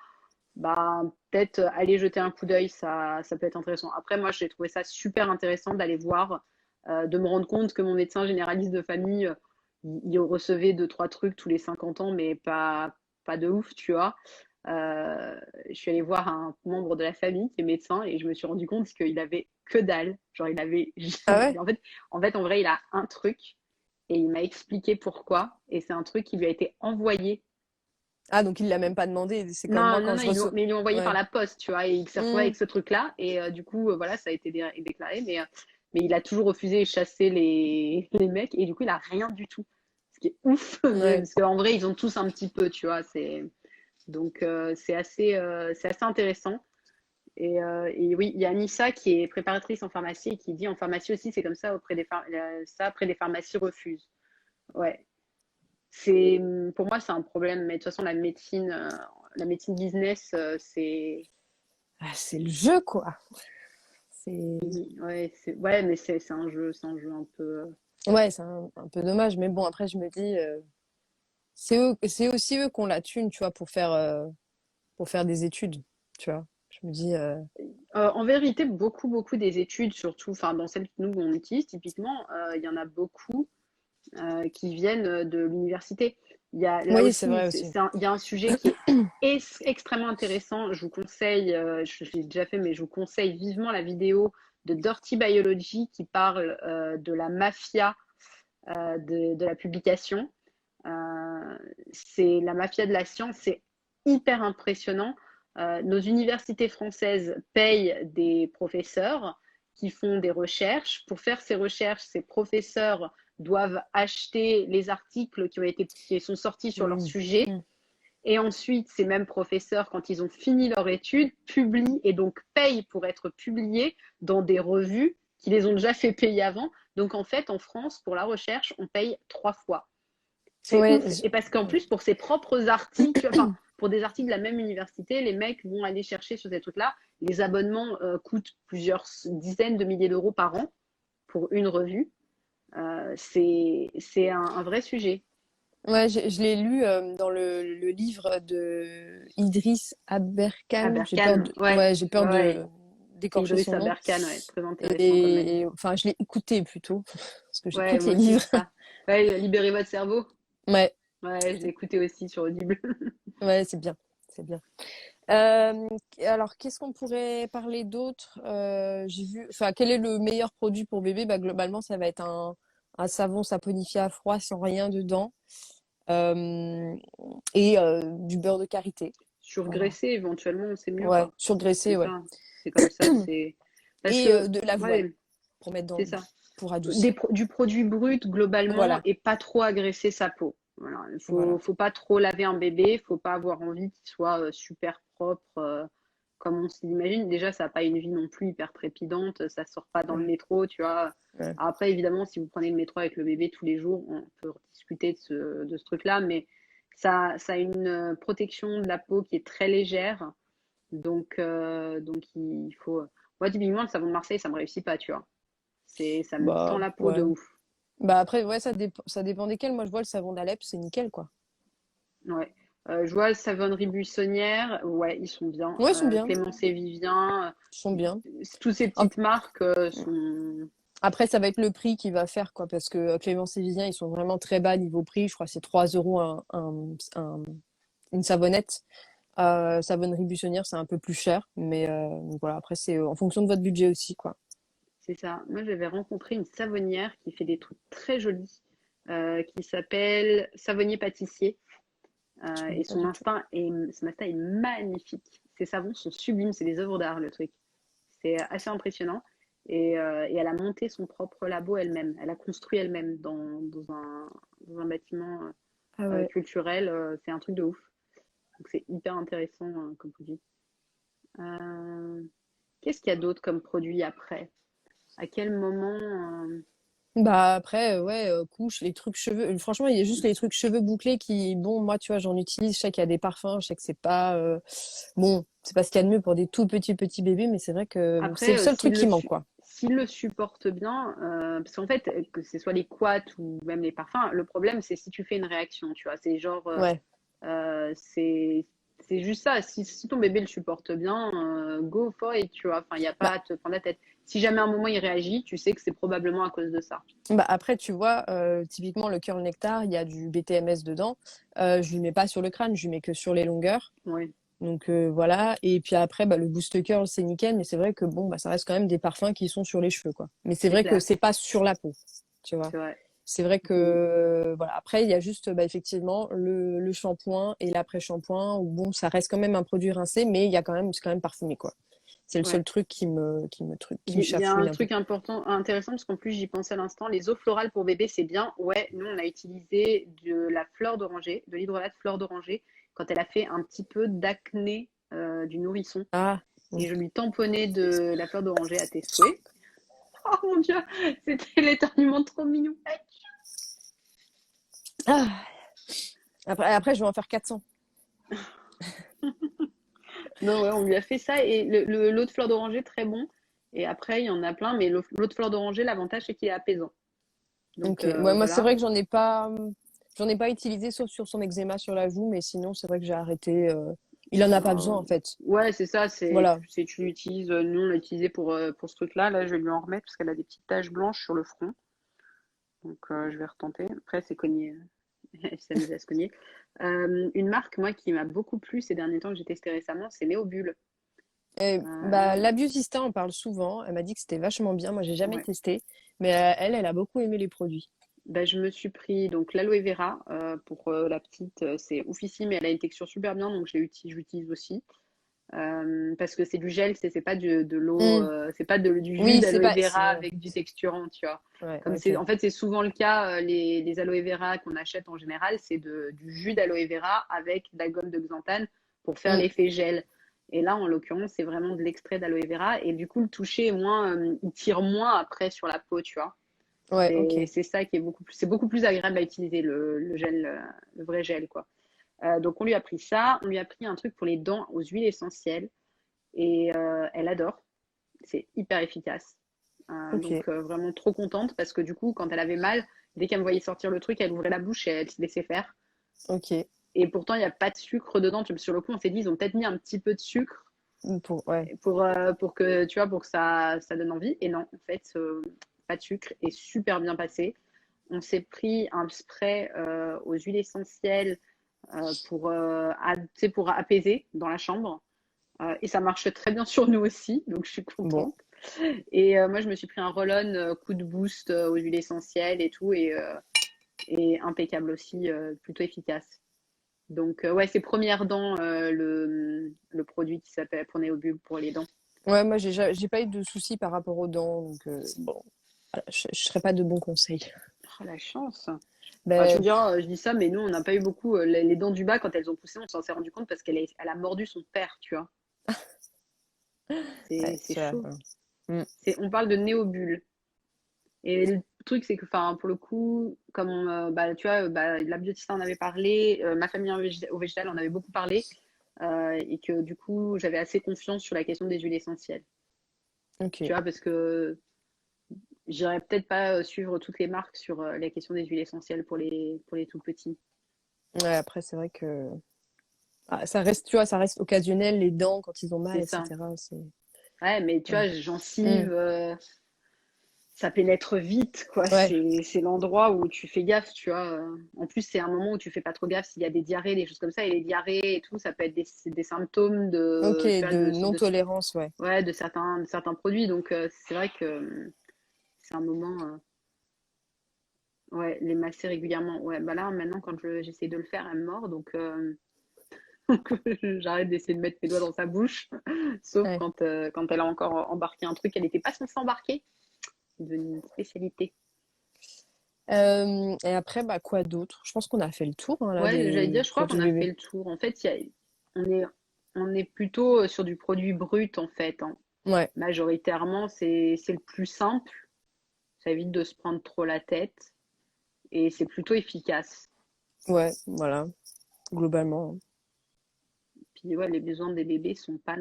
bah peut-être aller jeter un coup d'œil, ça peut être intéressant. Après, moi, j'ai trouvé ça super intéressant d'aller voir, de me rendre compte que mon médecin généraliste de famille, il recevait deux, trois trucs tous les 50 ans, mais pas de ouf, tu vois. Je suis allée voir un membre de la famille qui est médecin et je me suis rendu compte qu'il avait que dalle. Genre, il avait Ah jamais. ouais? En vrai, il a un truc et il m'a expliqué pourquoi. Et c'est un truc qui lui a été envoyé. Ah, donc il l'a même pas demandé. C'est comme Non, moi non, quand non, je reçois. mais ils l'ont envoyé par Ouais. la poste, tu vois, et il s'est retrouvé Hmm. avec ce truc-là. Et du coup, voilà, ça a été déclaré. Mais il a toujours refusé et chassé les mecs. Et du coup, il a rien du tout. Ce qui est ouf. Ouais. Parce qu'en vrai, ils ont tous un petit peu, tu vois. Donc, c'est assez intéressant. Et oui, il y a Anissa qui est préparatrice en pharmacie et qui dit en pharmacie aussi, c'est comme ça, ça, après les pharmacies refusent. Ouais. Pour moi, c'est un problème. Mais de toute façon, la médecine business, Ah, c'est le jeu, quoi. C'est ouais, ouais, mais c'est un jeu un peu. ouais, c'est un peu dommage, mais bon, après je me dis, c'est aussi eux qui ont la thune, tu vois, pour faire des études, tu vois. Je me dis, En vérité, beaucoup des études, surtout, enfin, dans celles que nous on utilise, typiquement, il y en a beaucoup qui viennent de l'université. Il y a là oui, c'est aussi, vrai aussi. il y a un sujet qui est extrêmement intéressant. Je vous conseille, je l'ai déjà fait, mais je vous conseille vivement la vidéo de Dirty Biology qui parle de la mafia de la publication. C'est la mafia de la science, c'est hyper impressionnant. Nos universités françaises payent des professeurs qui font des recherches. Pour faire ces recherches, ces professeurs doivent acheter les articles qui sont sortis sur leur Oui. sujet. Mm. Et ensuite, ces mêmes professeurs, quand ils ont fini leur étude, publient et donc payent pour être publiés dans des revues qui les ont déjà fait payer avant. Donc en fait, en France, pour la recherche, on paye 3 fois. C'est Ouais, ouf. Et parce qu'en plus, pour ses propres articles, enfin, pour des articles de la même université, les mecs vont aller chercher sur ces trucs-là. Les abonnements coûtent plusieurs dizaines de milliers d'euros par an pour une revue. C'est un vrai sujet. ouais, je l'ai lu dans le livre de Idriss À Aberkan. Berkane, ouais, Ouais, j'ai peur ouais, ouais. de d'écorcher Idriss son nom. Aberkane, ouais, très intéressant comme Et, manière. enfin, je l'ai écouté plutôt, parce que Ouais, j'écoute moi les aussi, livres. c'est ça. Ouais, libérez votre cerveau. Ouais, Ouais, je l'ai écouté aussi sur Audible. ouais, c'est bien, c'est bien. Euh, alors, qu'est-ce qu'on pourrait parler d'autre? J'ai vu, enfin, quel est le meilleur produit pour bébé? Bah, globalement, ça va être un savon saponifié à froid sans rien dedans, euh, et du beurre de karité. Voilà. surgraisser éventuellement, c'est mieux, Ouais, quoi. C'est surgraisser, ouais. ça. C'est comme ça, c'est. Parce Et que, de l'avoine ouais, pour mettre c'est ça. pour adoucir. Du produit brut globalement Voilà, et pas trop agresser sa peau. Voilà. voilà. Faut pas trop laver un bébé, faut pas avoir envie qu'il soit super propre comme on s'imagine. Déjà, ça n'a pas une vie non plus hyper trépidante, ça sort pas dans le Ouais, métro, tu vois. ouais. Après, évidemment, si vous prenez le métro avec le bébé tous les jours, on peut discuter de ce truc-là, mais ça a une protection de la peau qui est très légère. Donc il faut. Moi, typiquement, le savon de Marseille, ça me réussit pas, tu vois. Ça me tend Bah, la peau de ouais. ouf. Bah après, ouais, ça dépend desquels. Moi, je vois le savon d'Alep, c'est nickel, quoi. Ouais. Je vois Savonnerie Buissonnière, ouais, ils sont bien. Ouais, ils sont bien. Clémence et Vivien, Ils sont bien. toutes ces Hop. petites marques sont. Après, ça va être le prix qui va faire, quoi, parce que Clémence et Vivien, ils sont vraiment très bas niveau prix. Je crois que c'est 3 euros une savonnette. Savonnerie Buissonnière, c'est un peu plus cher, mais donc voilà, après, c'est en fonction de votre budget aussi, quoi. C'est ça. Moi, j'avais rencontré une savonnière qui fait des trucs très jolis, qui s'appelle Savonnier Pâtissier. Je connais Et pas du tout. son Insta est magnifique. Ses savons sont sublimes, c'est des œuvres d'art, le truc. C'est assez impressionnant. Et elle a monté son propre labo elle-même. Elle a construit elle-même dans un bâtiment Ah ouais. culturel. C'est un truc de ouf. Donc c'est hyper intéressant comme produit. Euh, Qu'est-ce qu'il y a d'autre comme produit après? À quel moment Bah après, ouais, couche, les trucs cheveux. Franchement, il y a juste les trucs cheveux bouclés qui, bon, moi, tu vois, j'en utilise. Je sais qu'il y a des parfums, je sais que c'est pas, bon, c'est pas ce qu'il y a de mieux pour des tout petits bébés, mais c'est vrai que c'est le après, seul truc qui manque, quoi. s'il le supporte bien, parce qu'en fait, que ce soit les couates ou même les parfums, le problème c'est si tu fais une réaction, tu vois. C'est genre, Ouais. Euh, c'est c'est juste ça. Si ton bébé le supporte bien, go for it, tu vois. Enfin, il n'y a pas Bah, à te prendre la tête. Si jamais à un moment il réagit, tu sais que c'est probablement à cause de ça. bah après, tu vois, typiquement le curl nectar, il y a du BTMS dedans. Je lui mets pas sur le crâne, je lui mets que sur les longueurs. Oui, Donc voilà. Et puis après, bah, le boost curl, c'est nickel, mais c'est vrai que bon, bah, ça reste quand même des parfums qui sont sur les cheveux, quoi. Mais c'est c'est vrai que clair. c'est pas sur la peau, tu vois. C'est vrai. C'est vrai Mm. que voilà. Après, il y a juste bah, effectivement le shampoing et l'après-shampoing où bon, ça reste quand même un produit rincé, mais il y a quand même c'est quand même parfumé, quoi. C'est le Ouais. seul truc qui me Il y a un chafouine un peu. truc important, intéressant, parce qu'en plus j'y pensais à l'instant, les eaux florales pour bébé, c'est bien. Ouais, nous on a utilisé de la fleur d'oranger, de l'hydrolat de fleur d'oranger, quand elle a fait un petit peu d'acné du nourrisson. Ah, Et je lui tamponnais de la fleur d'oranger à tes souhaits. Oh mon Dieu, c'était l'éternuement trop mignon. ah. Après, je vais en faire 400. Non, ouais, on lui a fait ça et l'eau de fleur d'oranger, très bon. Et après, il y en a plein, mais l'eau de fleur d'oranger, l'avantage, c'est qu'il est apaisant. Donc Ok. Moi, c'est voilà. vrai que j'en ai pas utilisé sauf sur son eczéma sur la joue, mais sinon, c'est vrai que j'ai arrêté. Il en a pas besoin Euh, en fait. ouais, c'est ça, Voilà. tu l'utilises. Nous, on l'a utilisé pour ce truc-là. Là, je vais lui en remettre parce qu'elle a des petites taches blanches sur le front. Donc je vais retenter. Après, c'est cogné. Elle s'amuse à se cogner. Une marque, moi, qui m'a beaucoup plu ces derniers temps que j'ai testé récemment, c'est Néobule. Et, bah, Euh, la Biosista en parle souvent. Elle m'a dit que c'était vachement bien. Moi, j'ai jamais ouais. testé, mais elle a beaucoup aimé les produits. Bah, je me suis pris donc l'aloe vera pour la petite, c'est oufissime et elle a une texture super bien, donc je l'utilise aussi. Parce que c'est du gel, c'est pas de l'eau, Hmm. c'est pas du jus Oui, c'est d'aloe pas. vera Ouais, avec du texturant, tu vois. ouais, Comme ok. en fait, c'est souvent le cas, les aloe vera qu'on achète en général, c'est du jus d'aloe vera avec de la gomme de xanthane pour faire Hmm. l'effet gel. Et là, en l'occurrence, c'est vraiment de l'extrait d'aloe vera et du coup, le toucher est moins, il tire moins après sur la peau, tu vois. Ouais, ok. C'est ça qui est c'est beaucoup plus agréable à utiliser le gel, le vrai gel, quoi. Donc on lui a pris ça, on lui a pris un truc pour les dents aux huiles essentielles et elle adore. C'est hyper efficace. Ok. Vraiment trop contente parce que du coup, quand elle avait mal, dès qu'elle me voyait sortir le truc, elle ouvrait la bouche et elle se laissait faire. Ok. Et pourtant, il n'y a pas de sucre dedans. Sur le coup, on s'est dit, ils ont peut-être mis un petit peu de sucre Ouais. pour que, tu vois, pour que ça donne envie. Et non, en fait, pas de sucre et super bien passé. On s'est pris un spray aux huiles essentielles pour apaiser dans la chambre. Et ça marche très bien sur nous aussi, donc je suis Bon. contente. Et moi, je me suis pris un roll-on coup de boost aux huiles essentielles et tout, et impeccable aussi, plutôt efficace. Donc, ouais, c'est Première Dent, le produit qui s'appelle pour Néobule pour les dents. Ouais, moi, j'ai pas eu de soucis par rapport aux dents, donc bon, voilà, je serais pas de bons conseils. Oh, la chance. Enfin, tu me Ben, diras, je dis ça, mais nous, on n'a pas eu beaucoup. Les dents du bas, quand elles ont poussé, on s'en s'est rendu compte parce elle a mordu son père, tu vois. ouais, C'est chaud. Mm. On parle de Néobule. Et le truc, c'est que, enfin, pour le coup, comme bah, tu vois, bah, la biotista en avait parlé, ma famille au végétal en avait beaucoup parlé, et que du coup, j'avais assez confiance sur la question des huiles essentielles. Tu Ok. vois, parce que j'irais peut-être pas suivre toutes les marques sur la question des huiles essentielles pour les tout petits. Ouais, après, c'est vrai que ça reste, tu vois, ça reste occasionnel, les dents quand ils ont mal, C'est ça. etc. C'est Ouais, mais tu ouais. vois, Mm. gencives, ça pénètre vite, quoi. Ouais, C'est l'endroit où tu fais gaffe, tu vois. En plus, c'est un moment où tu fais pas trop gaffe s'il y a des diarrhées, des choses comme ça. Et les diarrhées et tout, ça peut être des symptômes ok, tu vois, de non-tolérance, ouais. ouais, de certains produits. Donc, c'est vrai que c'est un moment, ouais, les masser régulièrement. Ouais, bah là, maintenant, j'essaie de le faire, elle me mord. Donc, j'arrête d'essayer de mettre mes doigts dans sa bouche. Sauf Ouais. quand elle a encore embarqué un truc qu'elle n'était pas censée embarquer. C'est devenu une spécialité. Et après, bah, quoi d'autre? Je pense qu'on a fait le tour, hein, là, Ouais, j'allais des dire, je crois qu'on produits a fait bébés. le tour. En fait, on est, on est plutôt sur du produit brut, en fait, hein. Ouais, Majoritairement, c'est le plus simple. Ça évite de se prendre trop la tête et c'est plutôt efficace. ouais, voilà, globalement, hein. Puis, ouais, les besoins des bébés sont pas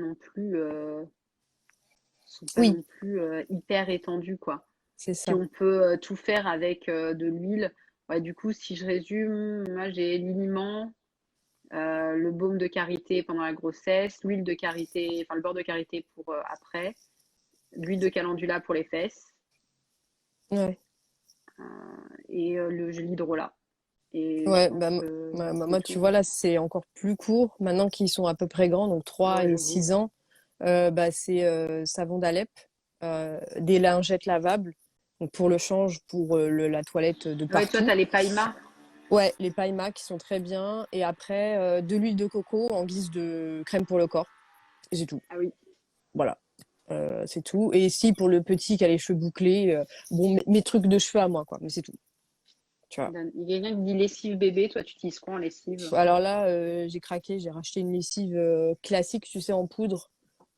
Oui, non plus hyper étendus, quoi. c'est Si ça. on peut tout faire avec de l'huile, ouais, du coup, si je résume, moi, j'ai liniment, le baume de karité pendant la grossesse, l'huile de karité, enfin le beurre de karité pour après, l'huile de calendula pour les fesses Ouais, et le gel hydrolat. Et je ouais, pense bah, que c'est moi, tu tout. vois, là, c'est encore plus court. Maintenant qu'ils sont à peu près grands, donc Ah 3 ouais, et j'avoue. 6 ans, bah, c'est savon d'Alep, des lingettes lavables, donc pour le change, pour la toilette de Ouais, toi, partout. t'as les paillas. Ouais, les Païma qui sont très bien. Et après, de l'huile de coco en guise de crème pour le corps. Et c'est tout. Ah oui. Voilà. C'est tout. Et si pour le petit qui a les cheveux bouclés, bon, mes trucs de cheveux à moi, quoi. Mais c'est tout. Tu vois. Il y a quelqu'un qui dit lessive bébé. Toi, tu utilises quoi en lessive? Alors là, j'ai craqué, j'ai racheté une lessive classique, tu sais, en poudre.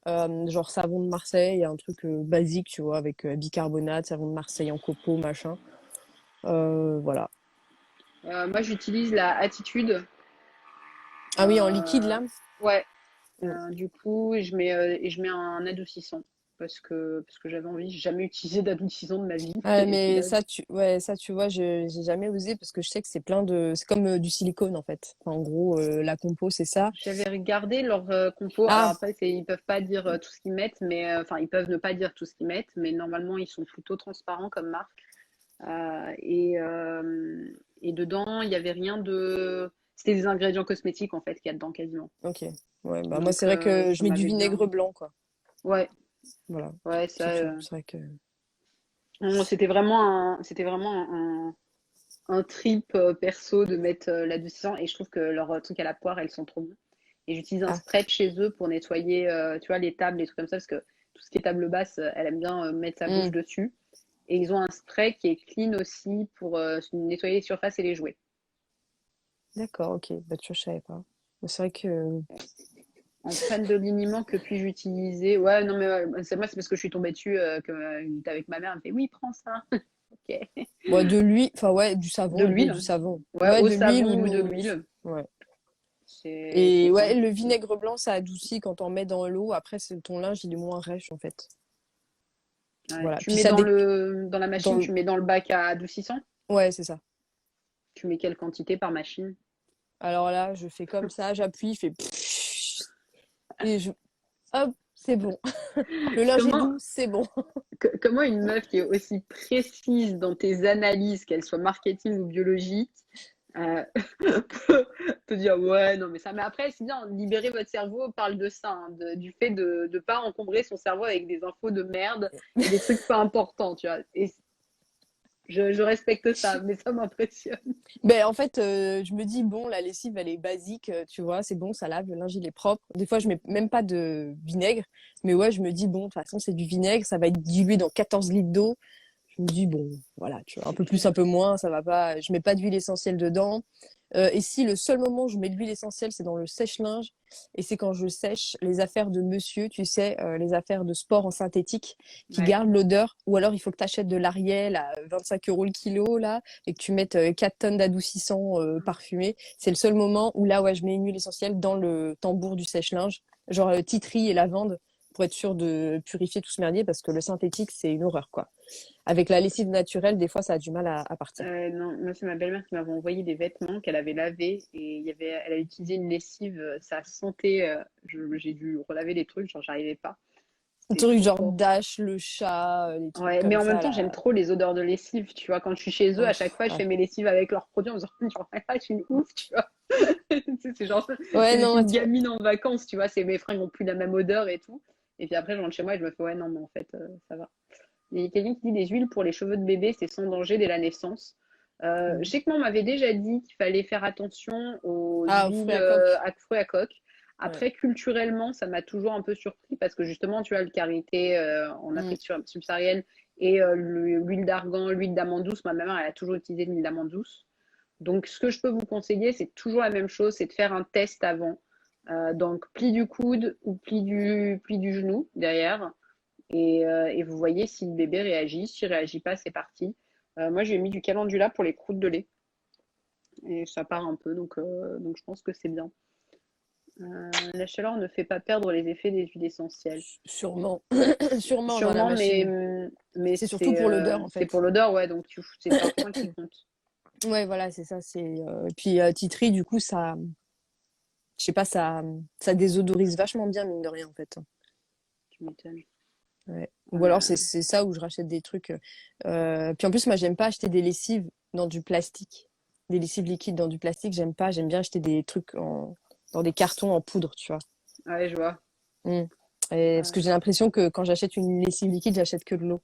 Genre savon de Marseille, un truc basique, tu vois, avec bicarbonate, savon de Marseille en copeaux, machin. Voilà. Moi, j'utilise la Attitude. Ah oui, en liquide, là? Ouais. Mm. Du coup, je mets un adoucissant parce que j'avais envie. J'ai jamais utilisé d'adoucissant de ma vie. Ouais, Et puis mais là, ça, tu vois, j'ai jamais osé parce que je sais que c'est plein de, c'est comme du silicone en fait. Enfin, en gros, la compo, c'est ça. j'avais regardé leur compo. Alors Ah, après, ils peuvent pas dire tout ce qu'ils mettent, mais enfin, ils peuvent ne pas dire tout ce qu'ils mettent, mais normalement, ils sont plutôt transparents comme marque. Et dedans, il y avait rien de. C'était des ingrédients cosmétiques en fait qu'il y a dedans quasiment. ok. Ouais, bah moi, c'est Donc vrai que je ça mets du m'avait bien. vinaigre blanc, quoi. Ouais, Voilà, ouais, ça. c'est tout. C'est vrai que. C'était vraiment un trip perso de mettre l'adoucissant et je trouve que leurs trucs à la poire, elles sont trop bons. Et j'utilise un Ah, spray de chez eux pour nettoyer, tu vois, les tables, les trucs comme ça, parce que tout ce qui est table basse, elle aime bien mettre sa bouche hmm, dessus. Et ils ont un spray qui est clean aussi pour nettoyer les surfaces et les jouets. d'accord, ok. Bah tu vois, je savais pas. Mais c'est vrai que. En crème de liniment, que puis-je utiliser? Ouais, non, mais ouais, c'est parce que je suis tombée dessus, il était avec ma mère, elle me fait, oui, prends ça. Ok. Bon, de l'huile, enfin ouais, du De savon, du l'huile. savon. Ouais, Ouais, au de l'huile savon ou de ou. l'huile. Ouais. C'est Et bien. ouais, le vinaigre blanc, ça adoucit quand on met dans l'eau. Après, ton linge, il est moins rêche en fait. Ouais. Voilà. Tu Puis mets ça dé... dans la dans machine, le... tu mets dans le bac à adoucissant. Ouais, c'est ça. Tu mets quelle quantité par machine? Alors là, je fais comme ça, j'appuie, il fait et je hop, c'est bon. Le linge est Comment, doux, c'est bon. comment une meuf qui est aussi précise dans tes analyses, qu'elle soit marketing ou biologique, euh, peut te dire ouais, non, mais ça. Mais après, c'est bien, libérer votre cerveau parle de ça, hein, du fait de ne pas encombrer son cerveau avec des infos de merde et des trucs pas importants, tu vois. Et Je respecte ça, mais ça m'impressionne. Ben, en fait, je me dis, bon, la lessive, elle est basique, tu vois, c'est bon, ça lave, le linge, il est propre. Des fois, je mets même pas de vinaigre, mais ouais, je me dis, bon, de toute façon, c'est du vinaigre, ça va être dilué dans 14 litres d'eau. Je me dis, bon, voilà, tu vois, un C'est peu plus, clair. un peu moins, ça va pas. Je mets pas d'huile essentielle dedans. Et si le seul moment où je mets de l'huile essentielle, c'est dans le sèche-linge, et c'est quand je sèche les affaires de monsieur, tu sais, les affaires de sport en synthétique qui Ouais. gardent l'odeur, ou alors il faut que tu achètes de l'Ariel à 25 € le kilo, là, et que tu mettes 4 tonnes d'adoucissant parfumé. C'est le seul moment où là, ouais, je mets une huile essentielle dans le tambour du sèche-linge, genre tea tree et lavande, pour être sûr de purifier tout ce merdier, parce que le synthétique, c'est une horreur, quoi. Avec la lessive naturelle, des fois, ça a du mal à partir. Non, moi c'est ma belle-mère qui m'avait envoyé des vêtements qu'elle avait lavés et elle a utilisé une lessive, ça sentait, j'ai dû relaver les trucs, genre j'arrivais pas, Un c'était truc trop genre fort. Dash, le chat, les trucs Ouais, mais comme en même ça, temps j'aime là. trop les odeurs de lessive, tu vois, quand je suis chez eux, à chaque fois je Ouais. fais mes lessives avec leurs produits en me disant, genre, ah, je suis une ouf, tu vois. C'est genre, Ouais, je suis non, une gamine en vacances, tu vois, c'est mes fringues n'ont plus la même odeur et tout. Et puis après je rentre chez moi et je me fais, ouais, non, mais en fait, ça va. Il y a quelqu'un qui dit des huiles pour les cheveux de bébé, c'est sans danger dès la naissance. Je sais que moi, on m'avait déjà dit qu'il fallait faire attention aux ah, aux fruits huiles à coque. à fruits à coque. Ouais. Après, culturellement, ça m'a toujours un peu surpris parce que justement, tu vois, le karité en Mm. Afrique subsaharienne et l'huile d'argan, l'huile d'amande douce, ma mère, elle a toujours utilisé de l'huile d'amande douce. Donc, ce que je peux vous conseiller, c'est toujours la même chose, c'est de faire un test avant. Donc, pli du coude ou pli du genou derrière et vous voyez si le bébé réagit. S'il réagit pas, c'est parti. Moi, j'ai mis du calendula pour les croûtes de lait et ça part un peu, donc je pense que c'est bien. La chaleur ne fait pas perdre les effets des huiles essentielles. Sûrement. Sûrement dans la Sûrement, machine. mais C'est surtout pour l'odeur, en c'est pour fait. l'odeur, ouais, donc c'est le parfum qui compte. Ouais, voilà, c'est ça. Et puis, Titri, du coup, ça, je sais pas, ça désodorise vachement bien, mine de rien, en fait. Tu m'étonnes. Ouais. Ou alors, Euh, c'est ça où je rachète des trucs. Puis en plus, moi, j'aime pas acheter des lessives dans du plastique. Des lessives liquides dans du plastique, j'aime pas. J'aime bien acheter des trucs dans des cartons en poudre, tu vois. ouais, je vois. Mm. Parce que Ouais. j'ai l'impression que quand j'achète une lessive liquide, j'achète que de l'eau.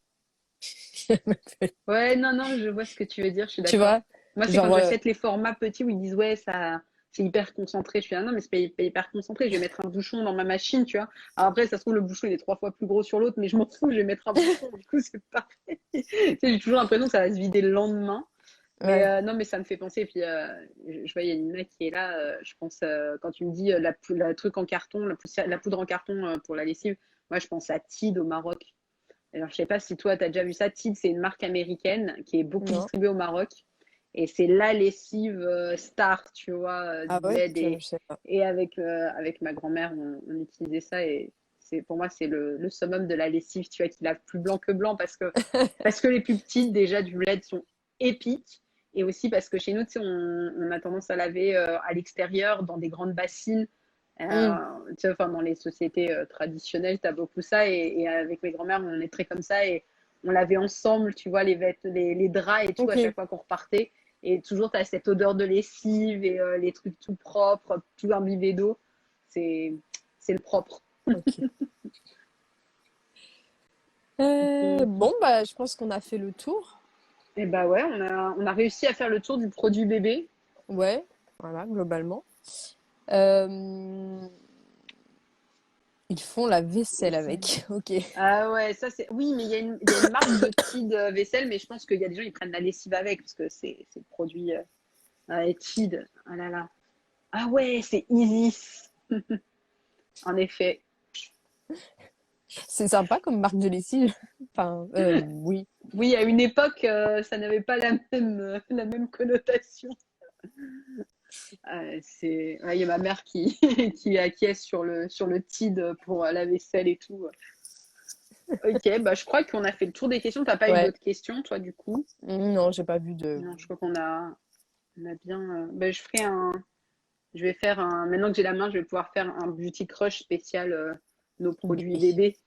Ouais, non, non, je vois ce que tu veux dire, je suis Tu d'accord. vois? Moi, c'est quand Genre, j'achète les formats petits où ils disent, ouais, ça, c'est hyper concentré. Je suis, ah non, mais c'est pas hyper concentré. Je vais mettre un bouchon dans ma machine, tu vois. Alors après, ça se trouve, le bouchon, il est 3 fois plus gros sur l'autre, mais je m'en fous, je vais mettre un bouchon. Du coup, c'est pareil. Tu sais, j'ai toujours l'impression que ça va se vider le lendemain. Mais ouais. non, mais ça me fait penser. Et puis, je vois, il y a une nana qui est là. Je pense, quand tu me dis la truc en carton, la poudre en carton pour la lessive, moi, je pense à Tide au Maroc. Alors, je sais pas si toi, tu as déjà vu ça. Tide, c'est une marque américaine qui est beaucoup Non. distribuée au Maroc. Et c'est la lessive star, tu vois, Ah du ouais? bled. Je sais pas. Et avec ma grand-mère, on utilisait ça. Et pour moi, c'est le summum de la lessive, tu vois, qui lave plus blanc que blanc parce que les plus petites, déjà, du bled sont épiques. Et aussi parce que chez nous, tu sais, on a tendance à laver à l'extérieur, dans des grandes bassines. Mm. Tu sais, enfin, dans les sociétés traditionnelles, tu as beaucoup ça. Et avec mes grand-mères, on est très comme ça. Et on lavait ensemble, tu vois, les draps et tout à Ok. chaque fois qu'on repartait. Et toujours, tu as cette odeur de lessive et les trucs tout propres, tout imbibé d'eau. C'est, c'est le propre. Ok. Bon, bah, je pense qu'on a fait le tour. Et bah ouais, on a réussi à faire le tour du produit bébé. Ouais, voilà, globalement. Euh, Ils font la vaisselle Vaisselle. avec. Ok. Ah ouais, ça c'est. Oui, mais il y a une marque de Tide vaisselle, mais je pense qu'il y a des gens qui prennent la lessive avec parce que c'est le produit Tide. Ah là là. Ah ouais, c'est Isis. En effet. C'est sympa comme marque de lessive. Enfin, oui. Oui, à une époque, ça n'avait pas la même connotation. Ouais, il y a ma mère qui, qui acquiesce sur le Tide pour la vaisselle et tout. Ok, bah je crois qu'on a fait le tour des questions. T'as pas eu Ouais. d'autres questions, toi, du coup? Non, j'ai pas vu de. Non, je crois qu'on a bien. Bah, je vais faire un. Maintenant que j'ai la main, je vais pouvoir faire un beauty crush spécial nos produits Bébé. bébés.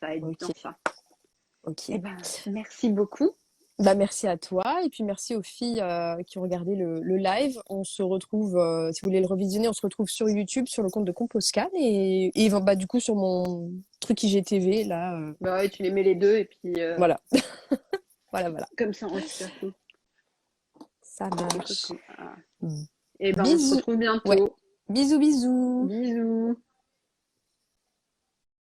Ça va être bien Ok. ça. Eh Ok. ben, merci beaucoup. Bah, merci à toi et puis merci aux filles qui ont regardé le live. On se retrouve, si vous voulez le revisionner, on se retrouve sur YouTube, sur le compte de Composcan et bah, du coup sur mon truc IGTV là. Bah ouais, tu les mets les deux et puis Voilà. Voilà, voilà. Comme ça, on récupère tout. Ça Quelque chose marche. comme... Et ben, on se Bisous. retrouve Ouais. bientôt. Bisous, bisous. Bisous.